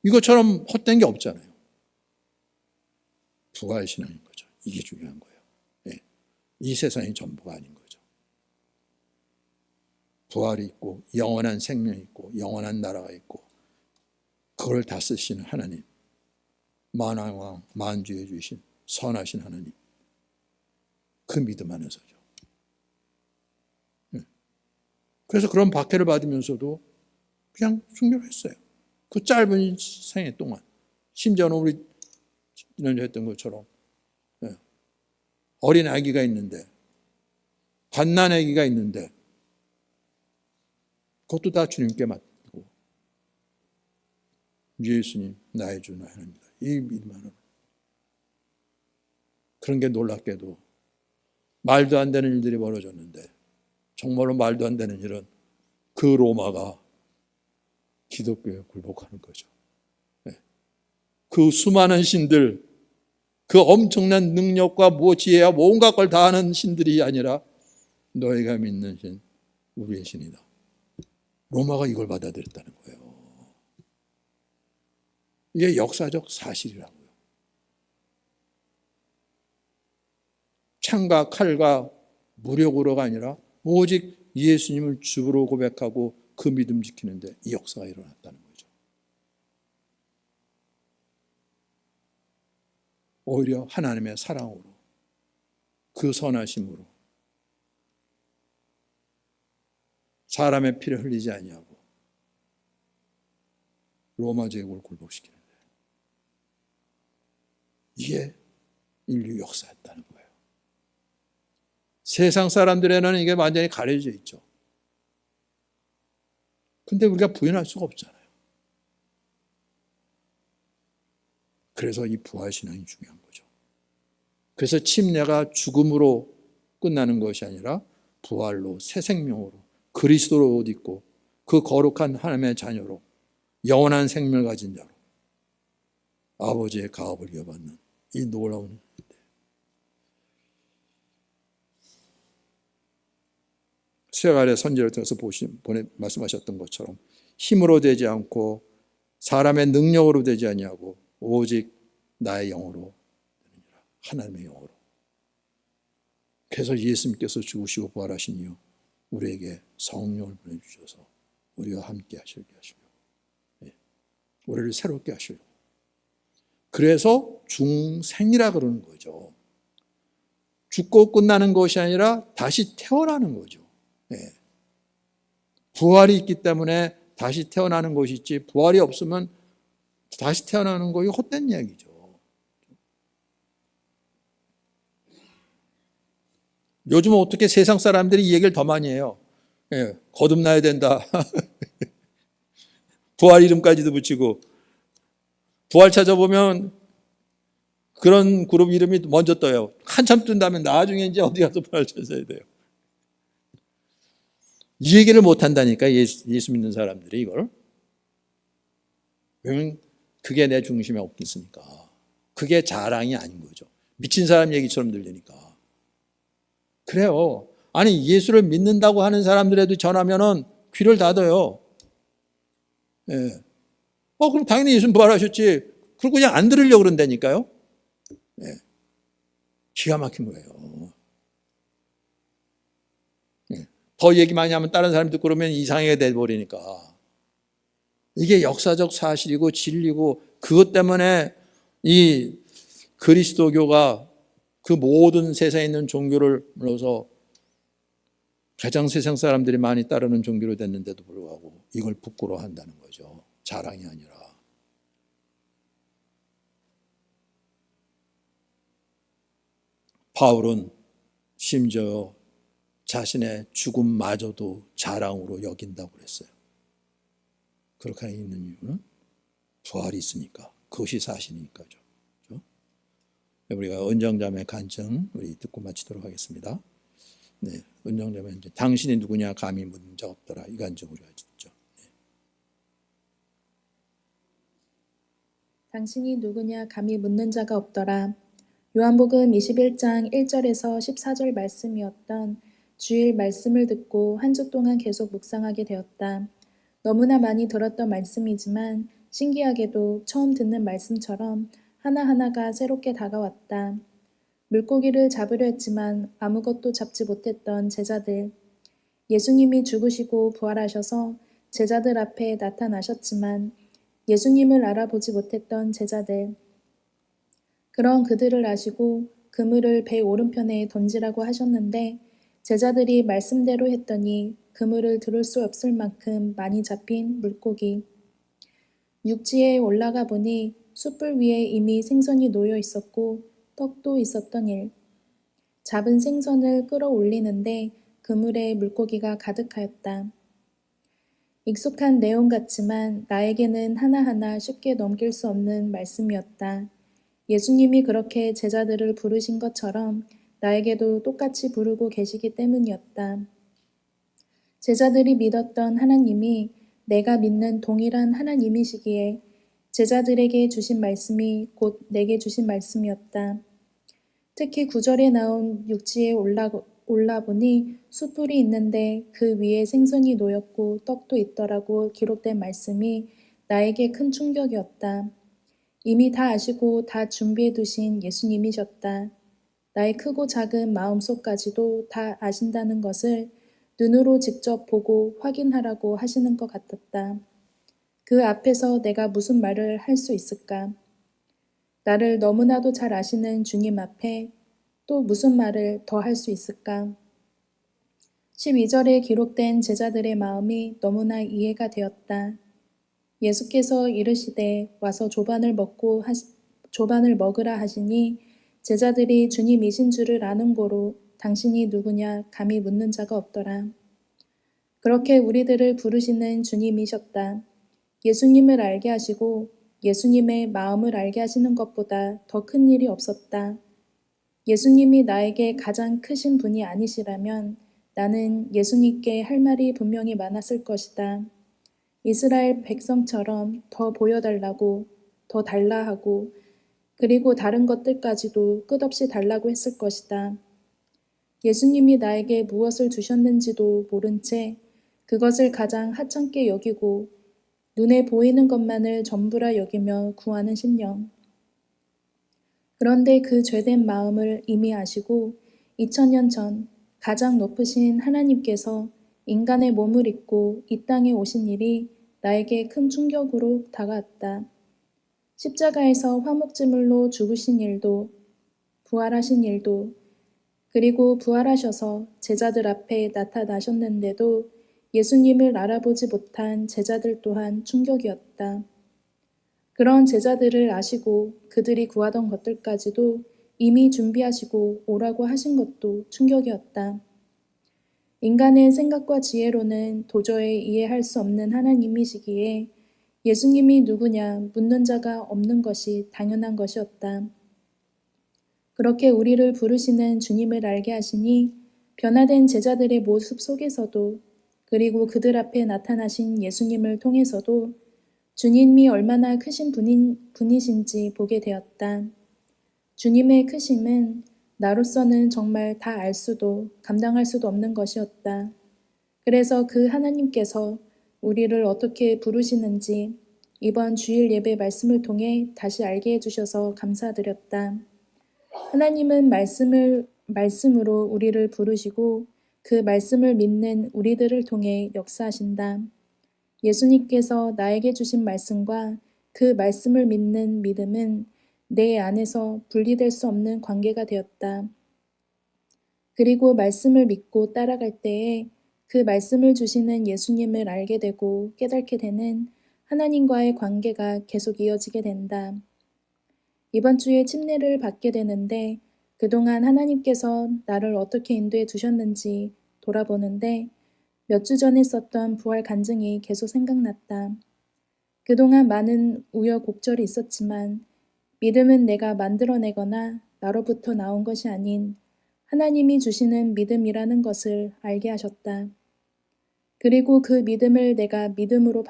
이것처럼 헛된 게 없잖아요. 부활신앙인 거죠. 이게 중요한 거예요. 네. 이 세상이 전부가 아닌 거죠. 부활이 있고 영원한 생명이 있고 영원한 나라가 있고 그걸 다스리시는 하나님 만왕왕 만주해 주신 선하신 하나님 그 믿음 안에서죠. 그래서 그런 박해를 받으면서도 그냥 순교했어요. 그 짧은 생애 동안 심지어는 우리 지난주에 했던 것처럼 어린 아기가 있는데 갓난 아기가 있는데 그것도 다 주님께 맡기고 예수님 나의 주 나의 하나님이다. 이 믿음만은 그런 게 놀랍게도 말도 안 되는 일들이 벌어졌는데 정말로 말도 안 되는 일은 그 로마가 기독교에 굴복하는 거죠. 그 수많은 신들, 그 엄청난 능력과 지혜와 온갖 걸 다 하는 신들이 아니라 너희가 믿는 신, 우리의 신이다. 로마가 이걸 받아들였다는 거예요. 이게 역사적 사실이라고요. 창과 칼과 무력으로가 아니라 오직 예수님을 주로 고백하고 그 믿음 지키는데 이 역사가 일어났다는 거죠. 오히려 하나님의 사랑으로, 그 선하심으로 사람의 피를 흘리지 아니하고 로마 제국을 굴복시키는데, 이게 인류 역사였다는 거예요. 세상 사람들에는 이게 완전히 가려져 있죠. 근데 우리가 부인할 수가 없잖아요. 그래서 이 부활신앙이 중요한 거죠. 그래서 침례가 죽음으로 끝나는 것이 아니라 부활로, 새 생명으로, 그리스도로 옷 입고 그 거룩한 하나님의 자녀로, 영원한 생명을 가진 자로 아버지의 가업을 이어받는 이 놀라운 일인데, 스가랴 선지자를 통해서 말씀하셨던 것처럼 힘으로 되지 않고 사람의 능력으로 되지 아니하고 오직 나의 영으로 되느니라. 하나님의 영으로. 그래서 예수님께서 죽으시고 부활하신 이후 우리에게 성령을 보내주셔서 우리와 함께 하시려고 하시려고, 우리를 새롭게 하시려고. 그래서 중생이라 그러는 거죠. 죽고 끝나는 것이 아니라 다시 태어나는 거죠. 부활이 있기 때문에 다시 태어나는 것이 있지, 부활이 없으면 다시 태어나는 것이 헛된 이야기죠. 요즘은 어떻게 세상 사람들이 이 얘기를 더 많이 해요. 거듭나야 된다. 부활 이름까지도 붙이고, 부활 찾아보면 그런 그룹 이름이 먼저 떠요. 한참 뜬 다음에 나중에 이제 어디 가서 부활 찾아야 돼요. 이 얘기를 못 한다니까, 예수 믿는 사람들이 이걸. 왜냐면 그게 내 중심에 없겠으니까. 그게 자랑이 아닌 거죠. 미친 사람 얘기처럼 들리니까. 그래요. 아니, 예수를 믿는다고 하는 사람들에도 전하면은 귀를 닫아요. 그럼 당연히 예수는 부활하셨지. 그리고 그냥 안 들으려고 그런다니까요. 기가 막힌 거예요. 더 얘기 많이 하면 다른 사람이 듣고 그러면 이상하게 돼버리니까. 이게 역사적 사실이고 진리고, 그것 때문에 이 그리스도교가 그 모든 세상에 있는 종교를 불러서 가장 세상 사람들이 많이 따르는 종교로 됐는데도 불구하고 이걸 부끄러워한다는 거죠. 자랑이 아니라. 바울은 심지어 자신의 죽음마저도 자랑으로 여긴다고 그랬어요. 그렇게 있는 이유는 부활이 있으니까, 그것이 사실이니까죠. 그렇죠? 우리가 은정자매 간증 우리 듣고 마치도록 하겠습니다. 은정자매 이제 당신이 누구냐 감히 묻는 자 없더라, 이 간증 우리가 듣죠. 당신이 누구냐 감히 묻는 자가 없더라. 요한복음 21장 1절에서 14절 말씀이었던 주일 말씀을 듣고 한 주 동안 계속 묵상하게 되었다. 너무나 많이 들었던 말씀이지만 신기하게도 처음 듣는 말씀처럼 하나하나가 새롭게 다가왔다. 물고기를 잡으려 했지만 아무것도 잡지 못했던 제자들. 예수님이 죽으시고 부활하셔서 제자들 앞에 나타나셨지만 예수님을 알아보지 못했던 제자들. 그런 그들을 아시고 그물을 배 오른편에 던지라고 하셨는데 제자들이 말씀대로 했더니 그물을 들을 수 없을 만큼 많이 잡힌 물고기. 육지에 올라가 보니 숯불 위에 이미 생선이 놓여 있었고 떡도 있었던 일. 잡은 생선을 끌어올리는데 그물에 물고기가 가득하였다. 익숙한 내용 같지만 나에게는 하나하나 쉽게 넘길 수 없는 말씀이었다. 예수님이 그렇게 제자들을 부르신 것처럼 나에게도 똑같이 부르고 계시기 때문이었다. 제자들이 믿었던 하나님이 내가 믿는 동일한 하나님이시기에 제자들에게 주신 말씀이 곧 내게 주신 말씀이었다. 특히 9절에 나온 육지에 올라보니 숯불이 있는데 그 위에 생선이 놓였고 떡도 있더라고 기록된 말씀이 나에게 큰 충격이었다. 이미 다 아시고 다 준비해 두신 예수님이셨다. 나의 크고 작은 마음속까지도 다 아신다는 것을 눈으로 직접 보고 확인하라고 하시는 것 같았다. 그 앞에서 내가 무슨 말을 할 수 있을까? 나를 너무나도 잘 아시는 주님 앞에 또 무슨 말을 더 할 수 있을까? 12절에 기록된 제자들의 마음이 너무나 이해가 되었다. 예수께서 이르시되 와서 조반을 먹으라 하시니 제자들이 주님이신 줄을 아는 고로 당신이 누구냐 감히 묻는 자가 없더라. 그렇게 우리들을 부르시는 주님이셨다. 예수님을 알게 하시고 예수님의 마음을 알게 하시는 것보다 더 큰 일이 없었다. 예수님이 나에게 가장 크신 분이 아니시라면 나는 예수님께 할 말이 분명히 많았을 것이다. 이스라엘 백성처럼 더 보여달라고, 더 달라 하고, 그리고 다른 것들까지도 끝없이 달라고 했을 것이다. 예수님이 나에게 무엇을 주셨는지도 모른 채 그것을 가장 하찮게 여기고 눈에 보이는 것만을 전부라 여기며 구하는 심령. 그런데 그 죄된 마음을 이미 아시고 2000년 전 가장 높으신 하나님께서 인간의 몸을 입고 이 땅에 오신 일이 나에게 큰 충격으로 다가왔다. 십자가에서 화목제물로 죽으신 일도 부활하신 일도 그리고 부활하셔서 제자들 앞에 나타나셨는데도 예수님을 알아보지 못한 제자들 또한 충격이었다. 그런 제자들을 아시고 그들이 구하던 것들까지도 이미 준비하시고 오라고 하신 것도 충격이었다. 인간의 생각과 지혜로는 도저히 이해할 수 없는 하나님이시기에 예수님이 누구냐 묻는 자가 없는 것이 당연한 것이었다. 그렇게 우리를 부르시는 주님을 알게 하시니 변화된 제자들의 모습 속에서도 그리고 그들 앞에 나타나신 예수님을 통해서도 주님이 얼마나 크신 분이신지 보게 되었다. 주님의 크심은 나로서는 정말 다 알 수도 감당할 수도 없는 것이었다. 그래서 그 하나님께서 우리를 어떻게 부르시는지 이번 주일 예배 말씀을 통해 다시 알게 해주셔서 감사드렸다. 하나님은 말씀으로 우리를 부르시고 그 말씀을 믿는 우리들을 통해 역사하신다. 예수님께서 나에게 주신 말씀과 그 말씀을 믿는 믿음은 내 안에서 분리될 수 없는 관계가 되었다. 그리고 말씀을 믿고 따라갈 때에 그 말씀을 주시는 예수님을 알게 되고 깨닫게 되는 하나님과의 관계가 계속 이어지게 된다. 이번 주에 침례를 받게 되는데 그동안 하나님께서 나를 어떻게 인도해 두셨는지 돌아보는데 몇 주 전에 썼던 부활 간증이 계속 생각났다. 그동안 많은 우여곡절이 있었지만 믿음은 내가 만들어내거나 나로부터 나온 것이 아닌 하나님이 주시는 믿음이라는 것을 알게 하셨다. 그리고 그 믿음을 내가 믿음으로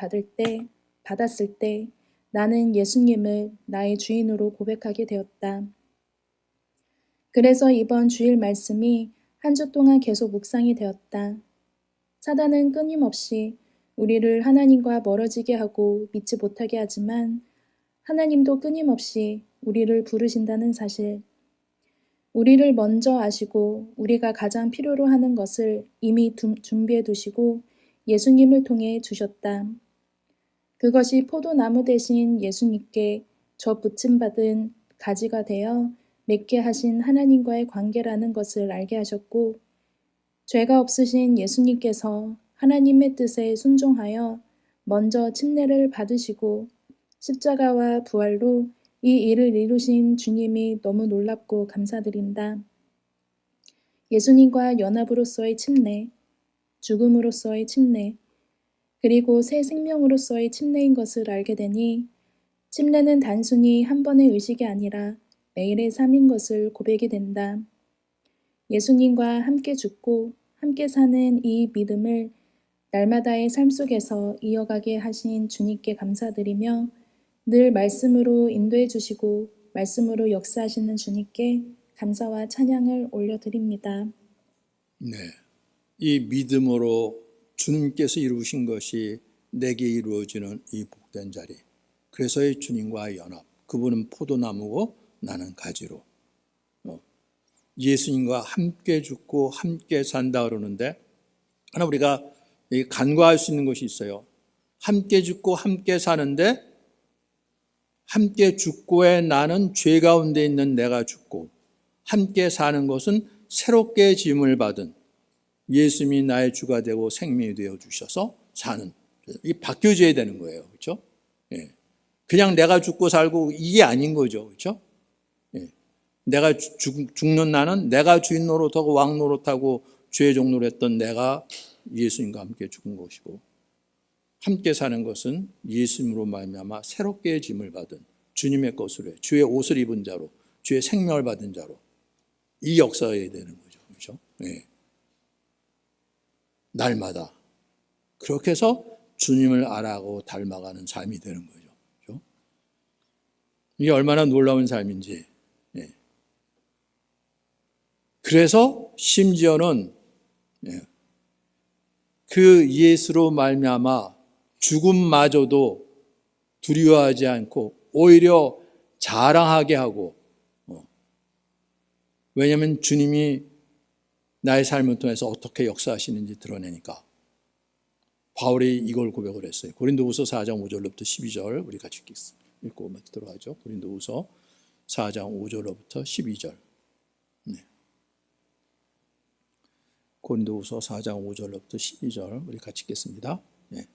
받았을 때 나는 예수님을 나의 주인으로 고백하게 되었다. 그래서 이번 주일 말씀이 한 주 동안 계속 묵상이 되었다. 사단은 끊임없이 우리를 하나님과 멀어지게 하고 믿지 못하게 하지만 하나님도 끊임없이 우리를 부르신다는 사실, 우리를 먼저 아시고 우리가 가장 필요로 하는 것을 이미 준비해 두시고 예수님을 통해 주셨다. 그것이 포도나무 대신 예수님께 저 붙임받은 가지가 되어 맺게 하신 하나님과의 관계라는 것을 알게 하셨고 죄가 없으신 예수님께서 하나님의 뜻에 순종하여 먼저 침례를 받으시고 십자가와 부활로 이 일을 이루신 주님이 너무 놀랍고 감사드린다. 예수님과 연합으로서의 침례, 죽음으로서의 침례, 그리고 새 생명으로서의 침례인 것을 알게 되니 침례는 단순히 한 번의 의식이 아니라 매일의 삶인 것을 고백이 된다. 예수님과 함께 죽고 함께 사는 이 믿음을 날마다의 삶 속에서 이어가게 하신 주님께 감사드리며 늘 말씀으로 인도해 주시고 말씀으로 역사하시는 주님께 감사와 찬양을 올려드립니다. 네, 이 믿음으로 주님께서 이루신 것이 내게 이루어지는 이 복된 자리. 그래서의 주님과의 연합. 그분은 포도나무고 나는 가지로. 예수님과 함께 죽고 함께 산다 그러는데 하나 우리가 간과할 수 있는 것이 있어요. 함께 죽고 함께 사는데 함께 죽고의 나는 죄 가운데 있는 내가 죽고 함께 사는 것은 새롭게 지음을 받은 예수님이 나의 주가 되고 생명이 되어 주셔서 사는, 이 바뀌어져야 되는 거예요. 그렇죠? 예. 그냥 내가 죽고 살고 이게 아닌 거죠. 그렇죠? 예. 내가 죽는 나는 내가 주인 노릇하고 왕 노릇하고 죄의 종 노릇했던 내가 예수님과 함께 죽은 것이고, 함께 사는 것은 예수님으로 말미암아 새롭게 짐을 받은 주님의 것으로 해 주의 옷을 입은 자로, 주의 생명을 받은 자로, 이 역사여야 되는 거죠. 그렇죠? 네. 날마다 그렇게 해서 주님을 알아가고 닮아가는 삶이 되는 거죠. 그렇죠? 이게 얼마나 놀라운 삶인지. 네. 그래서 심지어는 그 예수로 말미암아 죽음마저도 두려워하지 않고 오히려 자랑하게 하고, 왜냐하면 주님이 나의 삶을 통해서 어떻게 역사하시는지 드러내니까. 바울이 이걸 고백을 했어요. 고린도후서 4장 5절로부터 12절 우리 같이 읽고 들어가죠. 고린도후서 4장 5절로부터 12절. 네. 고린도후서 4장 5절로부터 12절 우리 같이 읽겠습니다. 네.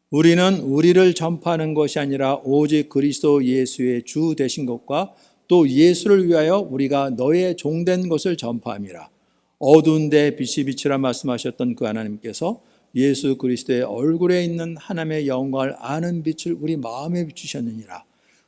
우리는 우리를 전파하는 것이 아니라 오직 그리스도 예수의 주 되신 것과 또 예수를 위하여 우리가 너의 종된 것을 전파함이라. 어두운 데 빛이 비치라 말씀하셨던 그 하나님께서 예수 그리스도의 얼굴에 있는 하나님의 영광을 아는 빛을 우리 마음에 비추셨느니라.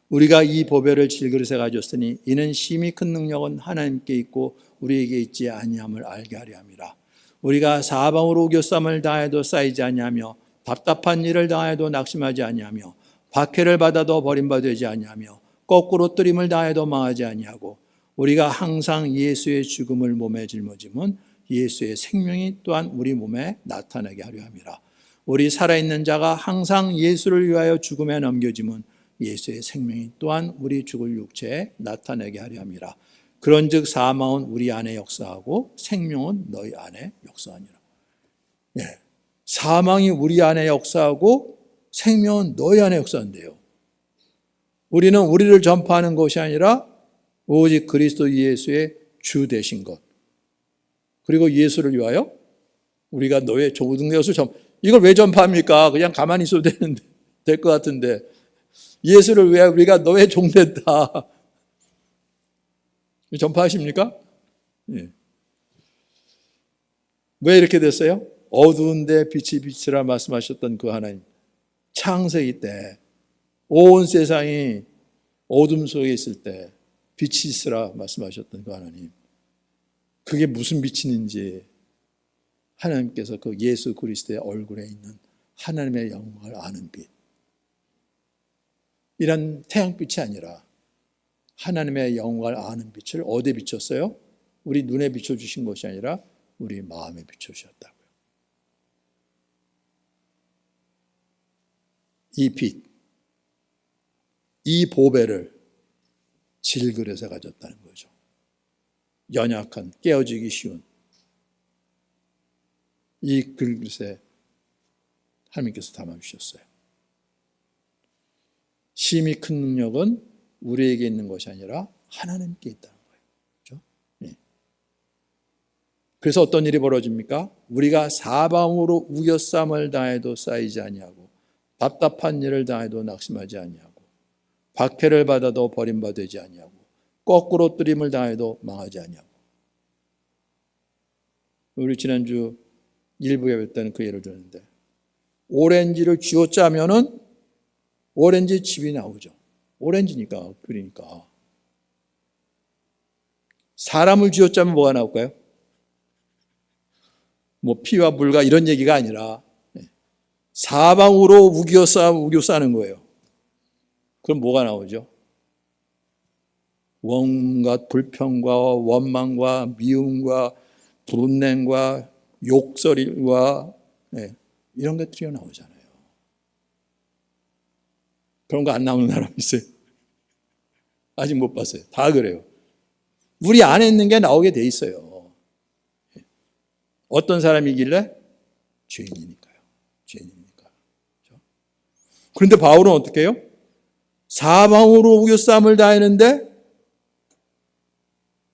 우리가 이 보배를 질그릇에 가졌으니 이는 심히 큰 능력은 하나님께 있고 우리에게 있지 아니함을 알게 하려 함이라. 우리가 사방으로 우겨쌈을 당해도 쌓이지 아니하며 답답한 일을 당해도 낙심하지 아니하며 박해를 받아도 버림받지 아니하며 거꾸로 뜨림을 당해도 망하지 아니하고 우리가 항상 예수의 죽음을 몸에 짊어짐은 예수의 생명이 또한 우리 몸에 나타나게 하려 함이라. 우리 살아있는 자가 항상 예수를 위하여 죽음에 넘겨짐은 예수의 생명이 또한 우리 죽을 육체에 나타나게 하려 함이라. 그런즉 사망은 우리 안에 역사하고 생명은 너희 안에 역사하니라. 예. 사망이 우리 안에 역사하고 생명은 너희 안에 역사한대요. 우리는 우리를 전파하는 것이 아니라 오직 그리스도 예수의 주 되신 것, 그리고 예수를 위하여 우리가 너의 모든 것을 이걸 왜 전파합니까? 그냥 가만히 있어도 될 것 같은데, 예수를 위하여 우리가 너의 종 됐다. 전파하십니까? 예. 왜 이렇게 됐어요? 어두운 데 빛이 비치라 말씀하셨던 그 하나님, 창세기 때 온 세상이 어둠 속에 있을 때 빛이 있으라 말씀하셨던 그 하나님, 그게 무슨 빛이는지 하나님께서 그 예수 그리스도의 얼굴에 있는 하나님의 영광을 아는 빛, 이런 태양빛이 아니라 하나님의 영광을 아는 빛을 어디에 비췄어요? 우리 눈에 비춰주신 것이 아니라 우리 마음에 비춰주셨다고요. 이 빛, 이 보배를 질그릇에 가졌다는 거죠. 연약한, 깨어지기 쉬운 이 그릇에 하나님께서 담아주셨어요. 심히 큰 능력은 우리에게 있는 것이 아니라 하나님께 있다는 거예요. 그렇죠? 네. 그래서 어떤 일이 벌어집니까? 우리가 사방으로 우겨쌈을 당해도 쌓이지 아니하고 답답한 일을 당해도 낙심하지 아니하고 박해를 받아도 버림받지 아니하고 거꾸로 뜨림을 당해도 망하지 아니하고. 우리 지난주 일부에 볼 때는 그 예를 들었는데, 오렌지를 쥐어짜면은 오렌지 즙이 나오죠. 오렌지니까, 그러니까. 사람을 쥐어짜면 뭐가 나올까요? 뭐 피와 물과 이런 얘기가 아니라 사방으로 우겨 싸는 거예요. 그럼 뭐가 나오죠? 온갖 불평과 원망과 미움과 분냉과 욕설과 이런 것들이 나오잖아요. 그런 거 안 나오는 사람 있어요? 아직 못 봤어요. 다 그래요. 우리 안에 있는 게 나오게 돼 있어요. 어떤 사람이길래? 죄인이니까요. 죄인이니까. 그런데 바울은 어떻게 해요? 사방으로 우겨싸움을 다했는데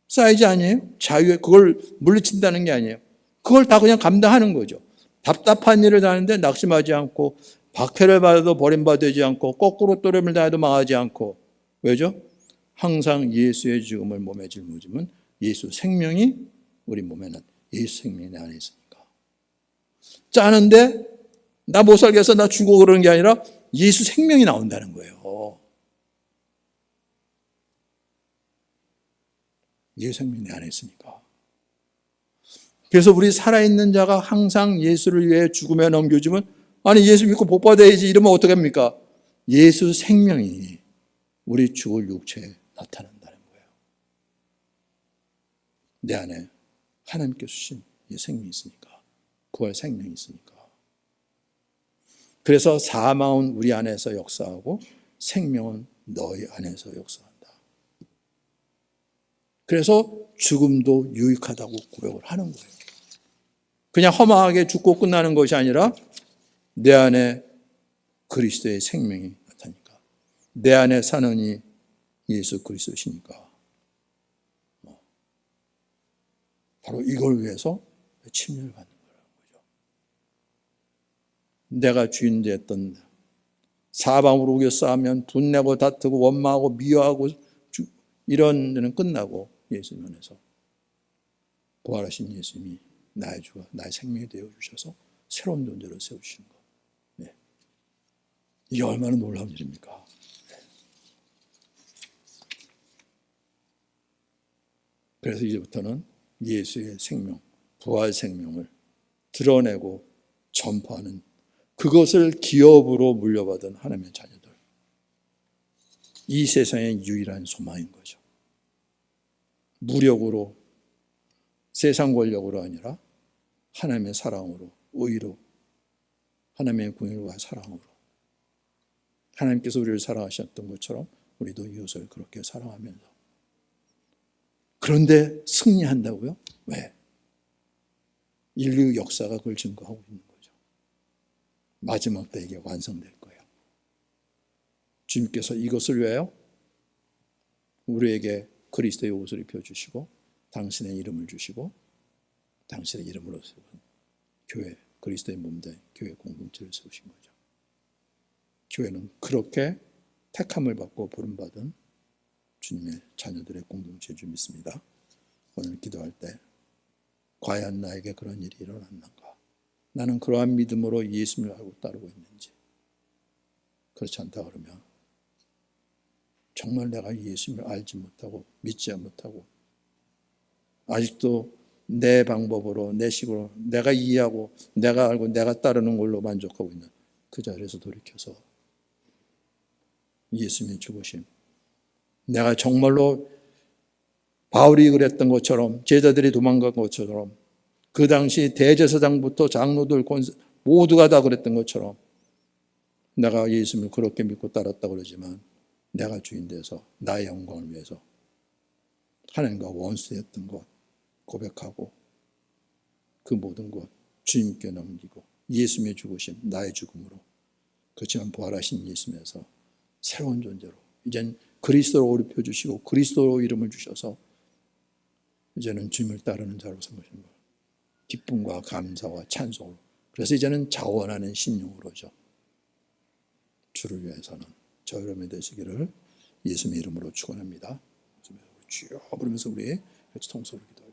사이즈 아니에요? 자유에 그걸 물리친다는 게 아니에요. 그걸 다 그냥 감당하는 거죠. 답답한 일을 다하는데 낙심하지 않고 박해를 받아도 버림받지 않고 거꾸로 또름을 다해도 망하지 않고 왜죠? 항상 예수의 죽음을 몸에 짊어지면 예수 생명이 우리 몸에는 예수 생명이 내 안에 있으니까. 짜는데 나 못 살게 해서 나 죽어 그러는 게 아니라 예수 생명이 나온다는 거예요. 예수 생명이 내 안에 있으니까. 그래서 우리 살아있는 자가 항상 예수를 위해 죽음에 넘겨주면 아니 예수 믿고 복 받아야지 이러면 어떻게 합니까? 예수 생명이 우리 죽을 육체에 나타난다는 거예요. 내 안에 하나님께 주신 이 생명이 있으니까. 부활 생명이 있으니까. 그래서 사망은 우리 안에서 역사하고 생명은 너희 안에서 역사한다. 그래서 죽음도 유익하다고 고백을 하는 거예요. 그냥 허망하게 죽고 끝나는 것이 아니라 내 안에 그리스도의 생명이 나타나니까. 내 안에 사는 이 예수 그리스도시니까. 바로 이걸 위해서 침례를 받는 거죠. 내가 주인 되었던 사방으로 우겨 싸우면 분내고 다투고 원망하고 미워하고 이런 데는 끝나고 예수님 안에서 부활하신 예수님이 나의 주가 나의 생명이 되어주셔서 새로운 존재로 세우시는 것. 네. 이게 얼마나 놀라운 일입니까? 네. 그래서 이제부터는 예수의 생명, 부활 생명을 드러내고 전파하는 그것을 기업으로 물려받은 하나님의 자녀들. 이 세상의 유일한 소망인 거죠. 무력으로 세상 권력으로 아니라 하나님의 사랑으로, 의로, 하나님의 공의와 사랑으로 하나님께서 우리를 사랑하셨던 것처럼 우리도 이웃을 그렇게 사랑하면서 그런데 승리한다고요? 왜? 인류 역사가 그걸 증거하고 있는 거죠. 마지막 때 이게 완성될 거예요. 주님께서 이것을 위하여 우리에게 그리스도의 옷을 입혀주시고 당신의 이름을 주시고 당신의 이름으로 세운 교회, 그리스도의 몸된 교회 공동체를 세우신 거죠. 교회는 그렇게 택함을 받고 부름받은 주님의 자녀들의 공동체인 줄 믿습니다. 오늘 기도할 때 과연 나에게 그런 일이 일어났는가? 나는 그러한 믿음으로 예수님을 알고 따르고 있는지 그렇지 않다 그러면 정말 내가 예수님을 알지 못하고 믿지 못하고 아직도 내 방법으로 내 식으로 내가 이해하고 내가 알고 내가 따르는 걸로 만족하고 있는 그 자리에서 돌이켜서 예수님의 죽으심 내가 정말로 바울이 그랬던 것처럼 제자들이 도망간 것처럼 그 당시 대제사장부터 장로들 모두가 다 그랬던 것처럼 내가 예수님을 그렇게 믿고 따랐다고 그러지만 내가 주인 돼서 나의 영광을 위해서 하나님과 원수였던 것 고백하고 그 모든 것 주님께 넘기고 예수님의 죽으심 나의 죽음으로 그렇지만 부활하신 예수님에서 새로운 존재로 이젠 그리스도로 오르켜 주시고 그리스도로 이름을 주셔서 이제는 주님을 따르는 자로 삼으신 것 기쁨과 감사와 찬송으로 그래서 이제는 자원하는 심령으로죠. 주를 위해서는 저 여러분이 되시기를 예수님의 이름으로 축원합니다. 주여 부르면서 우리 같이 통성으로 기도합니다.